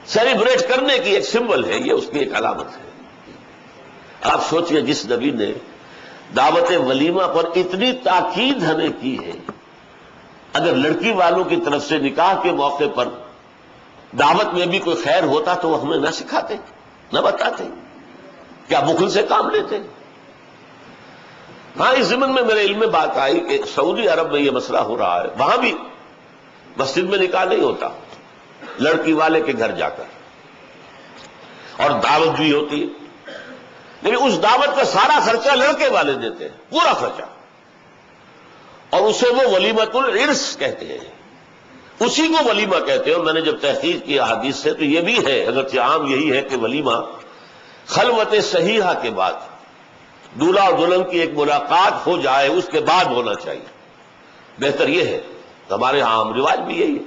سیلیبریٹ کرنے کی ایک سمبل ہے، یہ اس کی ایک علامت ہے۔ آپ سوچئے جس نبی نے دعوت ولیمہ پر اتنی تاکید ہمیں کی ہے، اگر لڑکی والوں کی طرف سے نکاح کے موقع پر دعوت میں بھی کوئی خیر ہوتا تو وہ ہمیں نہ سکھاتے، نہ بتاتے، کیا بخل سے کام لیتے؟ ہاں، اس ضمن میں میرے علم میں بات آئی کہ سعودی عرب میں یہ مسئلہ ہو رہا ہے، وہاں بھی مسجد میں نکاح نہیں ہوتا، لڑکی والے کے گھر جا کر، اور دعوت بھی ہوتی ہے، لیکن اس دعوت کا سارا خرچہ لڑکے والے دیتے ہیں، پورا خرچہ، اور اسے وہ ولیمۃ العرس کہتے ہیں، اسی کو ولیمہ کہتے ہیں۔ اور میں نے جب تحقیق کی احادیث سے تو یہ بھی ہے، اگرچہ عام یہی ہے کہ ولیمہ خلوت صحیحہ کے بعد، دولہا اور دلہن کی ایک ملاقات ہو جائے اس کے بعد ہونا چاہیے، بہتر یہ ہے، ہمارے ہاں عام رواج بھی یہی ہے،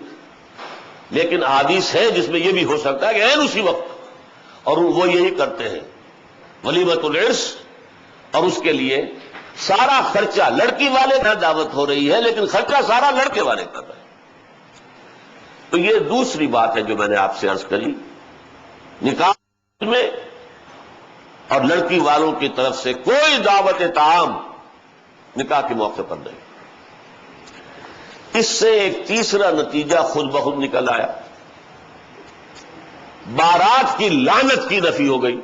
لیکن احادیث ہے جس میں یہ بھی ہو سکتا ہے کہ عین اسی وقت، اور وہ یہی کرتے ہیں ولیمۃ العرس، اور اس کے لیے سارا خرچہ لڑکی والے کا دعوت ہو رہی ہے لیکن خرچہ سارا لڑکے والے کر رہے ہیں۔ تو یہ دوسری بات ہے جو میں نے آپ سے عرض کری، نکاح میں اور لڑکی والوں کی طرف سے کوئی دعوت طعام نکاح کے موقع پر نہیں۔ اس سے ایک تیسرا نتیجہ خود بخود نکل آیا، بارات کی لعنت کی نفی ہو گئی۔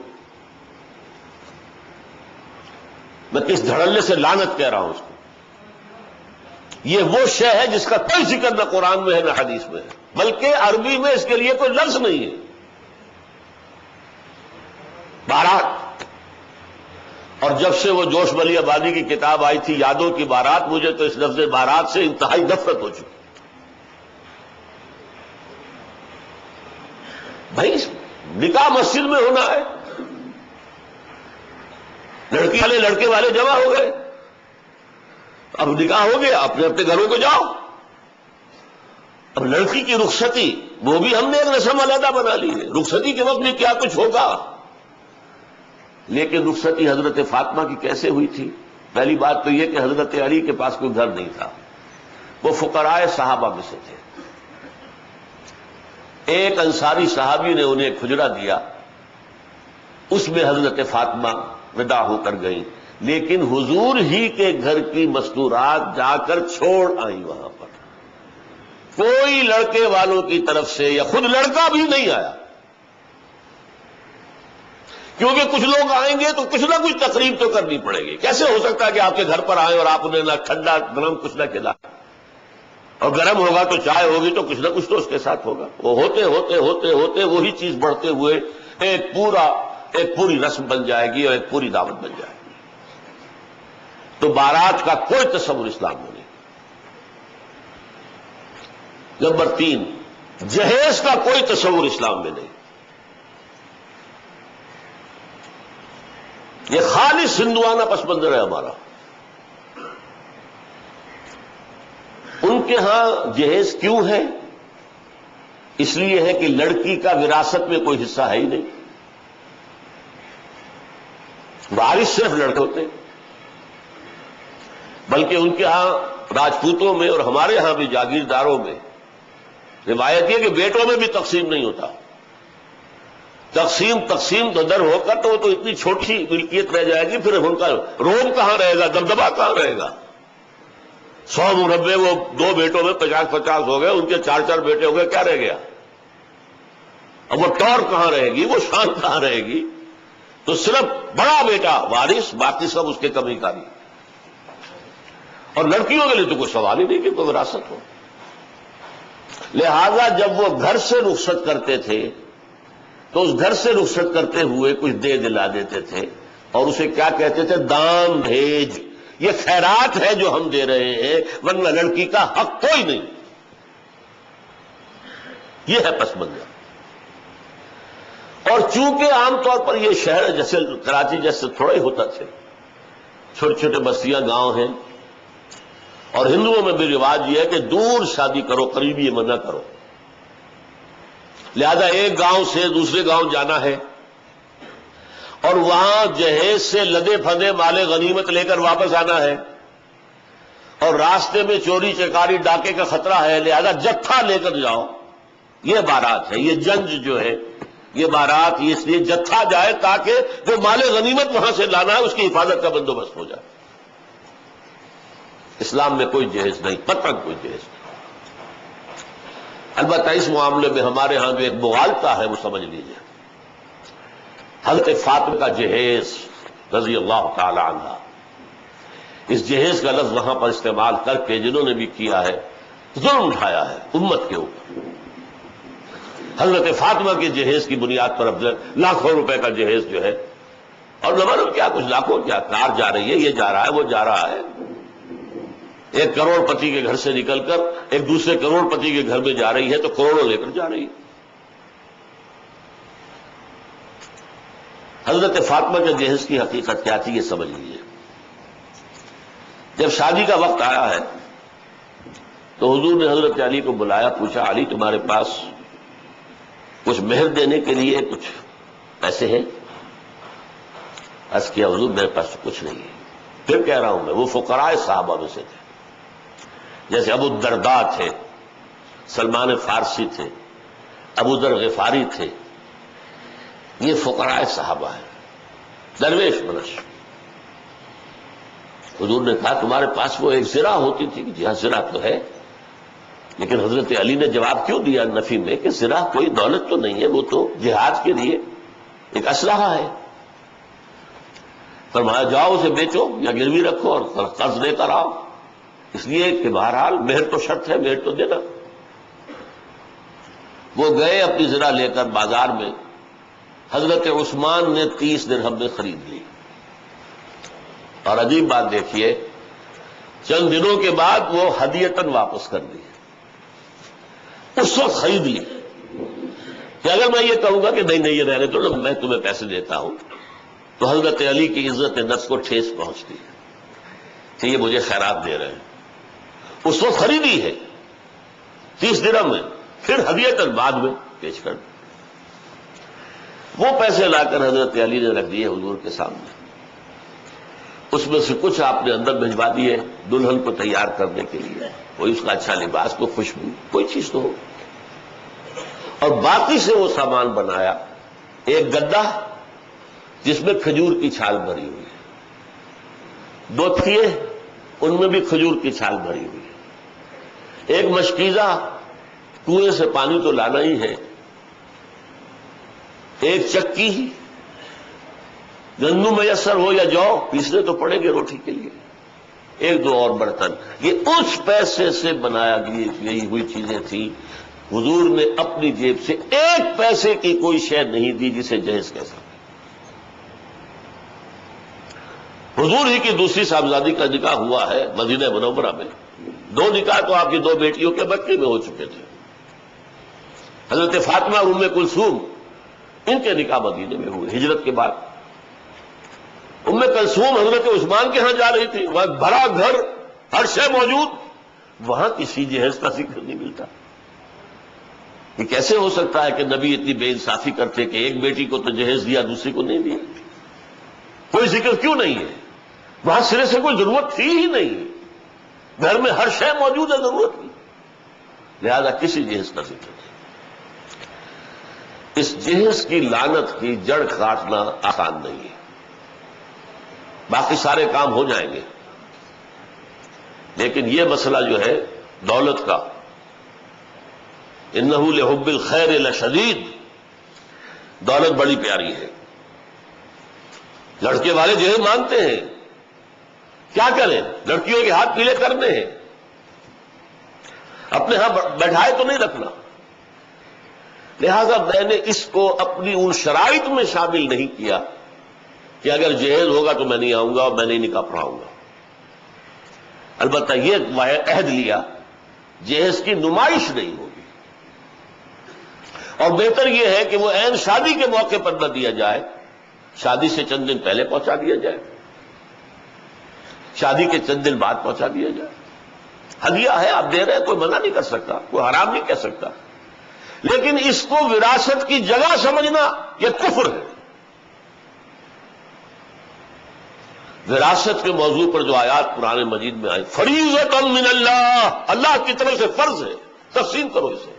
میں کس دھڑلے سے لعنت کہہ رہا ہوں اس کو، یہ وہ شے ہے جس کا کوئی ذکر نہ قرآن میں ہے نہ حدیث میں ہے، بلکہ عربی میں اس کے لیے کوئی لفظ نہیں ہے۔ بارات، اور جب سے وہ جوش بلی آبادی کی کتاب آئی تھی یادوں کی بارات، مجھے تو اس لفظ بارات سے انتہائی نفرت ہو چکی۔ بھائی نکاح مسجد میں ہونا ہے، لڑکی والے لڑکے والے جمع ہو گئے، اب نکاح ہو گیا، اپنے اپنے گھروں کو جاؤ۔ اب لڑکی کی رخصتی، وہ بھی ہم نے ایک رسم علیحدہ بنا لی ہے، رخصتی کے وقت بھی کیا کچھ ہوگا۔ لیکن رخصتی حضرت فاطمہ کی کیسے ہوئی تھی؟ پہلی بات تو یہ کہ حضرت علی کے پاس کوئی گھر نہیں تھا، وہ فقراء صحابہ میں سے تھے۔ ایک انصاری صحابی نے انہیں ایک حجرہ دیا، اس میں حضرت فاطمہ ودا ہو کر گئی، لیکن حضور ہی کے گھر کی مستورات جا کر چھوڑ آئی وہاں پر، کوئی لڑکے والوں کی طرف سے یا خود لڑکا بھی نہیں آیا، کیونکہ کچھ لوگ آئیں گے تو کچھ نہ کچھ تقریب تو کرنی پڑے گی۔ کیسے ہو سکتا ہے کہ آپ کے گھر پر آئیں اور آپ انہیں نہ ٹھنڈا گرم کچھ نہ کھلائیں، اور گرم ہوگا تو چائے ہوگی تو کچھ نہ کچھ تو اس کے ساتھ ہوگا۔ وہ ہوتے ہوتے ہوتے ہوتے وہی چیز بڑھتے ہوئے ایک پوری رسم بن جائے گی اور ایک پوری دعوت بن جائے گی۔ تو بارات کا کوئی تصور اسلام میں نہیں۔ نمبر 3، جہیز کا کوئی تصور اسلام میں نہیں۔ یہ خالص ہندوانہ پس منظر ہے ہمارا۔ ان کے ہاں جہیز کیوں ہے؟ اس لیے ہے کہ لڑکی کا وراثت میں کوئی حصہ ہے ہی نہیں، وارث صرف لڑکے ہوتے ہیں، بلکہ ان کے ہاں راجپوتوں میں اور ہمارے ہاں بھی جاگیرداروں میں روایت یہ کہ بیٹوں میں بھی تقسیم نہیں ہوتا۔ تقسیم تو در ہو کر تو وہ تو اتنی چھوٹی ملکیت رہ جائے گی، پھر ان کا روب کہاں رہے گا، دبدبا کہاں رہے گا؟ 100 مربع وہ 2 بیٹوں میں 50-50 ہو گئے، ان کے 4 بیٹے ہو گئے، کیا رہ گیا؟ اب وہ ٹور کہاں رہے گی، وہ شان کہاں رہے گی؟ تو صرف بڑا بیٹا وارث، باقی سب اس کے کمی کاری۔ اور لڑکیوں کے لیے تو کوئی سوال ہی نہیں کہ کوئی وراثت ہو۔ لہذا جب وہ گھر سے رخصت کرتے تھے تو اس گھر سے رخصت کرتے ہوئے کچھ دے دلا دیتے تھے، اور اسے کیا کہتے تھے؟ دان بھیج، یہ خیرات ہے جو ہم دے رہے ہیں، ورنہ لڑکی کا حق کوئی نہیں۔ یہ ہے پس منظر۔ اور چونکہ عام طور پر یہ شہر جیسے کراچی جیسے تھوڑا ہی ہوتا تھے، چھوٹے چھوٹے بستیاں گاؤں ہیں، اور ہندوؤں میں بھی رواج یہ ہے کہ دور شادی کرو، قریب یہ منع کرو، لہذا ایک گاؤں سے دوسرے گاؤں جانا ہے اور وہاں جہیز سے لدے پھندے مال غنیمت لے کر واپس آنا ہے، اور راستے میں چوری چکاری ڈاکے کا خطرہ ہے، لہذا جتھا لے کر جاؤ۔ یہ بارات ہے، یہ جنج جو ہے، یہ بارات اس لیے جتھا جائے تاکہ جو مال غنیمت وہاں سے لانا ہے اس کی حفاظت کا بندوبست ہو جائے۔ اسلام میں کوئی جہیز نہیں، قطعاً کوئی جہیز نہیں۔ البتہ اس معاملے میں ہمارے ہاں جو ایک مغالطہ ہے وہ سمجھ لیجیے۔ حضرت فاطمہ کا جہیز رضی اللہ تعالی عنہ، اس جہیز کا لفظ وہاں پر استعمال کر کے جنہوں نے بھی کیا ہے ظلم اٹھایا ہے امت کے اوپر۔ حضرت فاطمہ کے جہیز کی بنیاد پر اب لاکھوں روپے کا جہیز جو ہے، اور نہ معلوم کیا کچھ لاکھوں، کیا کار جا رہی ہے، یہ جا رہا ہے، وہ جا رہا ہے، ایک کروڑ پتی کے گھر سے نکل کر ایک دوسرے کروڑ پتی کے گھر میں جا رہی ہے تو کروڑوں لے کر جا رہی ہے۔ حضرت فاطمہ کے جہیز کی حقیقت کیا تھی یہ سمجھ لیجیے۔ جب شادی کا وقت آیا ہے تو حضور نے حضرت علی کو بلایا، پوچھا علی تمہارے پاس کچھ مہر دینے کے لیے کچھ پیسے ہیں؟ عرض کیا حضور میرے پاس کچھ نہیں ہے۔ پھر کہہ رہا ہوں میں، وہ فقراء صحابہ میں سے تھے، جیسے ابو الدرداء تھے، سلمان فارسی تھے، ابو ذر غفاری تھے، یہ فقراء صحابہ ہیں، درویش منش۔ حضور نے کہا تمہارے پاس وہ ایک زرہ ہوتی تھی؟ جی ہاں زرہ تو ہے، لیکن حضرت علی نے جواب کیوں دیا نفی میں کہ زرہ کوئی دولت تو نہیں ہے، وہ تو جہاد کے لیے ایک اسلحہ ہے۔ فرمایا جاؤ اسے بیچو یا گروی رکھو اور قرض لے کر آؤ، اس لیے کہ بہرحال مہر تو شرط ہے، مہر تو دینا۔ وہ گئے اپنی زرہ لے کر بازار میں، حضرت عثمان نے 30 درہم میں خرید لی، اور عجیب بات دیکھیے چند دنوں کے بعد وہ ہدیتاً واپس کر دی۔ اس وقت خرید لی کہ اگر میں یہ کہوں گا کہ نہیں نہیں یہ رہنے دو، میں تمہیں پیسے دیتا ہوں، تو حضرت علی کی عزت نفس کو ٹھیس پہنچتی ہے کہ یہ مجھے خیرات دے رہے ہیں۔ اس وقت خریدی ہے 30 درہم میں، پھر ہدیتاً بعد میں پیش کر دی۔ وہ پیسے لا کر حضرت علی نے رکھ دیے حضور کے سامنے، اس میں سے کچھ آپ نے اندر بھجوا دیے دلہن کو تیار کرنے کے لیے، کوئی اس کا اچھا لباس، کوئی خوشبو، کوئی چیز تو ہو، اور باقی سے وہ سامان بنایا، ایک گدا جس میں کھجور کی چھال بھری ہوئی ہے، 2 تھیے ان میں بھی کھجور کی چھال بھری ہوئی ہے، ایک مشکیزہ کنویں سے پانی تو لانا ہی ہے، ایک چکی گندم میسر ہو یا جو پیسنے تو پڑیں گے روٹی کے لیے، 1-2 اور برتن، یہ اس پیسے سے بنایا گئی ہوئی چیزیں تھیں۔ حضور نے اپنی جیب سے 1 پیسے کی کوئی شے نہیں دی جسے جہیز کہہ سکتے۔ حضور ہی کی دوسری صاحبزادی کا نکاح ہوا ہے مدینہ منورہ میں، 2 نکاح تو آپ کی 2 بیٹیوں کے مکے میں ہو چکے تھے، حضرت فاطمہ اور ام کلثوم، ان کے نکاح مدینے میں ہوئے ہجرت کے بعد۔ ام کلثوم حضرت عثمان کے ہاں جا رہی تھی، وہاں بھرا گھر، ہر شے موجود، وہاں کسی جہیز کا ذکر نہیں ملتا۔ یہ کیسے ہو سکتا ہے کہ نبی اتنی بے انصافی کرتے کہ ایک بیٹی کو تو جہیز دیا دوسری کو نہیں دیا؟ کوئی ذکر کیوں نہیں ہے؟ وہاں سرے سے کوئی ضرورت تھی ہی نہیں، گھر میں ہر شے موجود ہے ضرورت کی، لہذا کسی جہیز کا ذکر نہیں۔ اس جہیز کی لعنت کی جڑ کاٹنا آسان نہیں ہے، باقی سارے کام ہو جائیں گے، لیکن یہ مسئلہ جو ہے دولت کا، انہ لحب الخیر لشدید، دولت بڑی پیاری ہے، لڑکے والے جو ہے مانتے ہیں، کیا کریں، لڑکیوں کے ہاتھ پیلے کرنے ہیں، اپنے ہاں بیٹھائے تو نہیں رکھنا، لہذا میں نے اس کو اپنی ان شرائط میں شامل نہیں کیا کہ اگر جہیز ہوگا تو میں نہیں آؤں گا اور میں نہیں نکاح پڑھاؤں گا. البتہ یہ عہد لیا جہیز کی نمائش نہیں ہوگی، اور بہتر یہ ہے کہ وہ عین شادی کے موقع پر نہ دیا جائے، شادی سے چند دن پہلے پہنچا دیا جائے، شادی کے چند دن بعد پہنچا دیا جائے. ہدیہ ہے، آپ دے رہے ہیں، کوئی منع نہیں کر سکتا، کوئی حرام نہیں کہہ سکتا، لیکن اس کو وراثت کی جگہ سمجھنا یہ کفر ہے. وراثت کے موضوع پر جو آیات قرآن مجید میں آئی، فریضۃ من اللہ، اللہ کی طرف سے فرض ہے، تقسیم کرو اسے،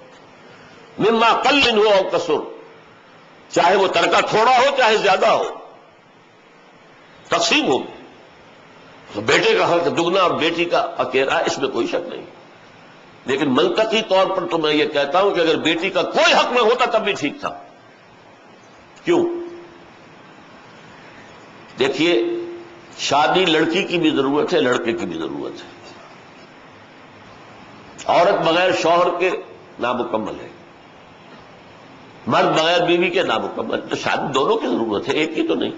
مما قل ہو اور کثر، چاہے وہ ترکہ تھوڑا ہو چاہے زیادہ ہو، تقسیم ہوگی. تو بیٹے کا حق دگنا اور بیٹی کا اکیلا، اس میں کوئی شک نہیں. لیکن منطقی طور پر تو میں یہ کہتا ہوں کہ اگر بیٹی کا کوئی حق نہ ہوتا تب بھی ٹھیک تھا. کیوں؟ دیکھیے، شادی لڑکی کی بھی ضرورت ہے، لڑکے کی بھی ضرورت ہے. عورت بغیر شوہر کے نامکمل ہے، مرد بغیر بیوی کے نامکمل. تو شادی دونوں کی ضرورت ہے، ایک کی تو نہیں.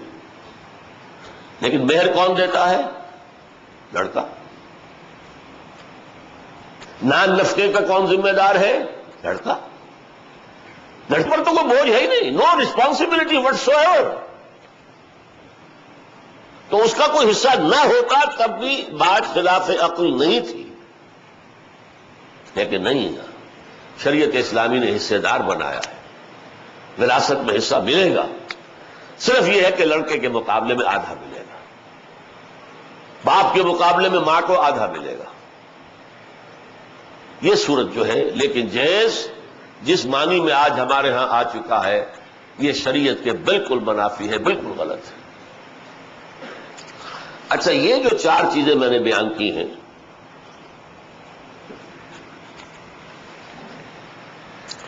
لیکن مہر کون دیتا ہے؟ لڑکا. نان نفقے کا کون ذمہ دار ہے؟ لڑکا. لڑکے پر تو کوئی بوجھ ہے ہی نہیں، نو ریسپانسبلٹی وٹس ایور. تو اس کا کوئی حصہ نہ ہوتا تب بھی بات خلاف عقل نہیں تھی. لیکن نہیں، شریعت اسلامی نے حصے دار بنایا ہے، وراثت میں حصہ ملے گا. صرف یہ ہے کہ لڑکے کے مقابلے میں آدھا ملے گا، باپ کے مقابلے میں ماں کو آدھا ملے گا. یہ صورت جو ہے، لیکن جس معنی میں آج ہمارے ہاں آ چکا ہے، یہ شریعت کے بالکل منافی ہے، بالکل غلط ہے. اچھا، یہ جو 4 چیزیں میں نے بیان کی ہیں،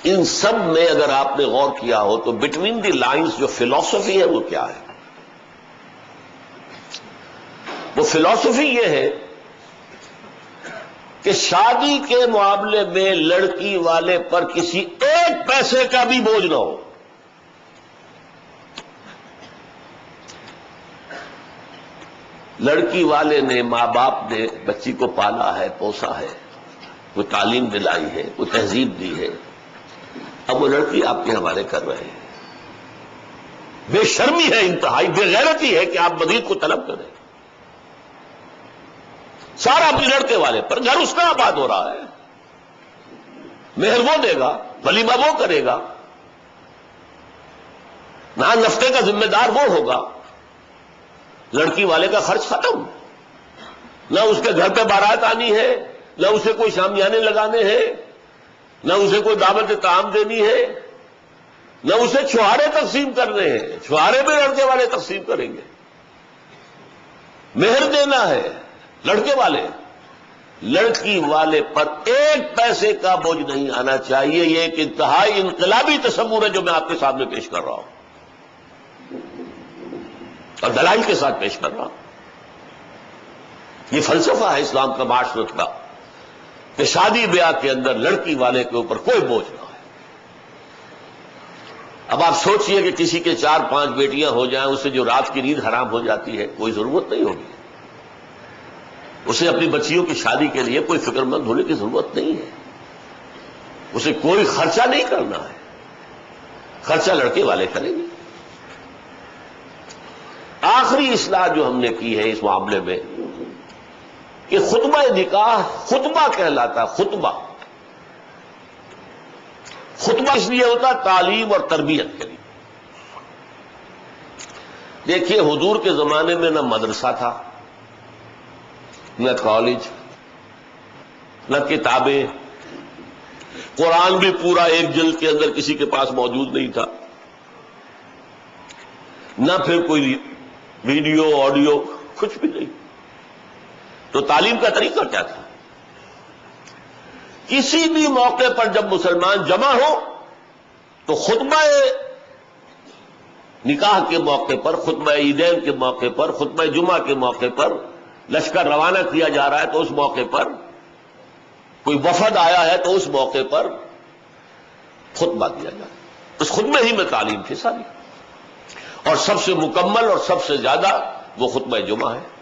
ان سب میں اگر آپ نے غور کیا ہو تو بٹوین دی لائنز جو فلسفی ہے وہ کیا ہے؟ وہ فلسفی یہ ہے کہ شادی کے معاملے میں لڑکی والے پر کسی ایک پیسے کا بھی بوجھ نہ ہو. لڑکی والے نے، ماں باپ نے بچی کو پالا ہے، پوسا ہے، کوئی تعلیم دلائی ہے، کوئی تہذیب دی ہے، اب وہ لڑکی آپ کے حوالے کر رہے ہیں. بے شرمی ہے، انتہائی بے غیرتی ہے کہ آپ مزید کو طلب کریں. سارا اپنے لڑکے والے پر، گھر اس کا آباد ہو رہا ہے، مہر وہ دے گا، ولیمہ وہ کرے گا، نان نفقے کا ذمہ دار وہ ہوگا. لڑکی والے کا خرچ ختم. نہ اس کے گھر پہ بارات آنی ہے، نہ اسے کوئی شامیانے لگانے ہیں، نہ اسے کوئی دعوت طعام دینی ہے، نہ اسے چھوارے تقسیم کرنے ہیں. چھوارے بھی لڑکے والے تقسیم کریں گے. مہر دینا ہے لڑکے والے. لڑکی والے پر ایک پیسے کا بوجھ نہیں آنا چاہیے. یہ ایک انتہائی انقلابی تصور ہے جو میں آپ کے سامنے پیش کر رہا ہوں، اور دلائل کے ساتھ پیش کر رہا ہوں. یہ فلسفہ ہے اسلام کا، معاشرت کا، کہ شادی بیاہ کے اندر لڑکی والے کے اوپر کوئی بوجھ نہ ہے. اب آپ سوچئے کہ کسی کے 4-5 بیٹیاں ہو جائیں، اسے جو رات کی نیند حرام ہو جاتی ہے، کوئی ضرورت نہیں ہوگی. اسے اپنی بچیوں کی شادی کے لیے کوئی فکر مند ہونے کی ضرورت نہیں ہے. اسے کوئی خرچہ نہیں کرنا ہے، خرچہ لڑکے والے کریں گے. آخری اصلاح جو ہم نے کی ہے اس معاملے میں، کہ خطبہ نکاح خطبہ کہلاتا. خطبہ اس لیے ہوتا تعلیم اور تربیت کے لیے. دیکھیے، حضور کے زمانے میں نہ مدرسہ تھا، نہ کالج، نہ کتابیں. قرآن بھی پورا ایک جلد کے اندر کسی کے پاس موجود نہیں تھا، نہ پھر کوئی ویڈیو آڈیو، کچھ بھی نہیں. تو تعلیم کا طریقہ کیا تھا؟ کسی بھی موقع پر جب مسلمان جمع ہو تو خطبہ نکاح کے موقع پر، خطبہ عیدین کے موقع پر، خطبہ جمعہ کے موقع پر، لشکر روانہ کیا جا رہا ہے تو اس موقع پر، کوئی وفد آیا ہے تو اس موقع پر خطبہ دیا جاتا. اس خطبے ہی میں تعلیم تھی ساری. اور سب سے مکمل اور سب سے زیادہ وہ خطبہ جمعہ ہے۔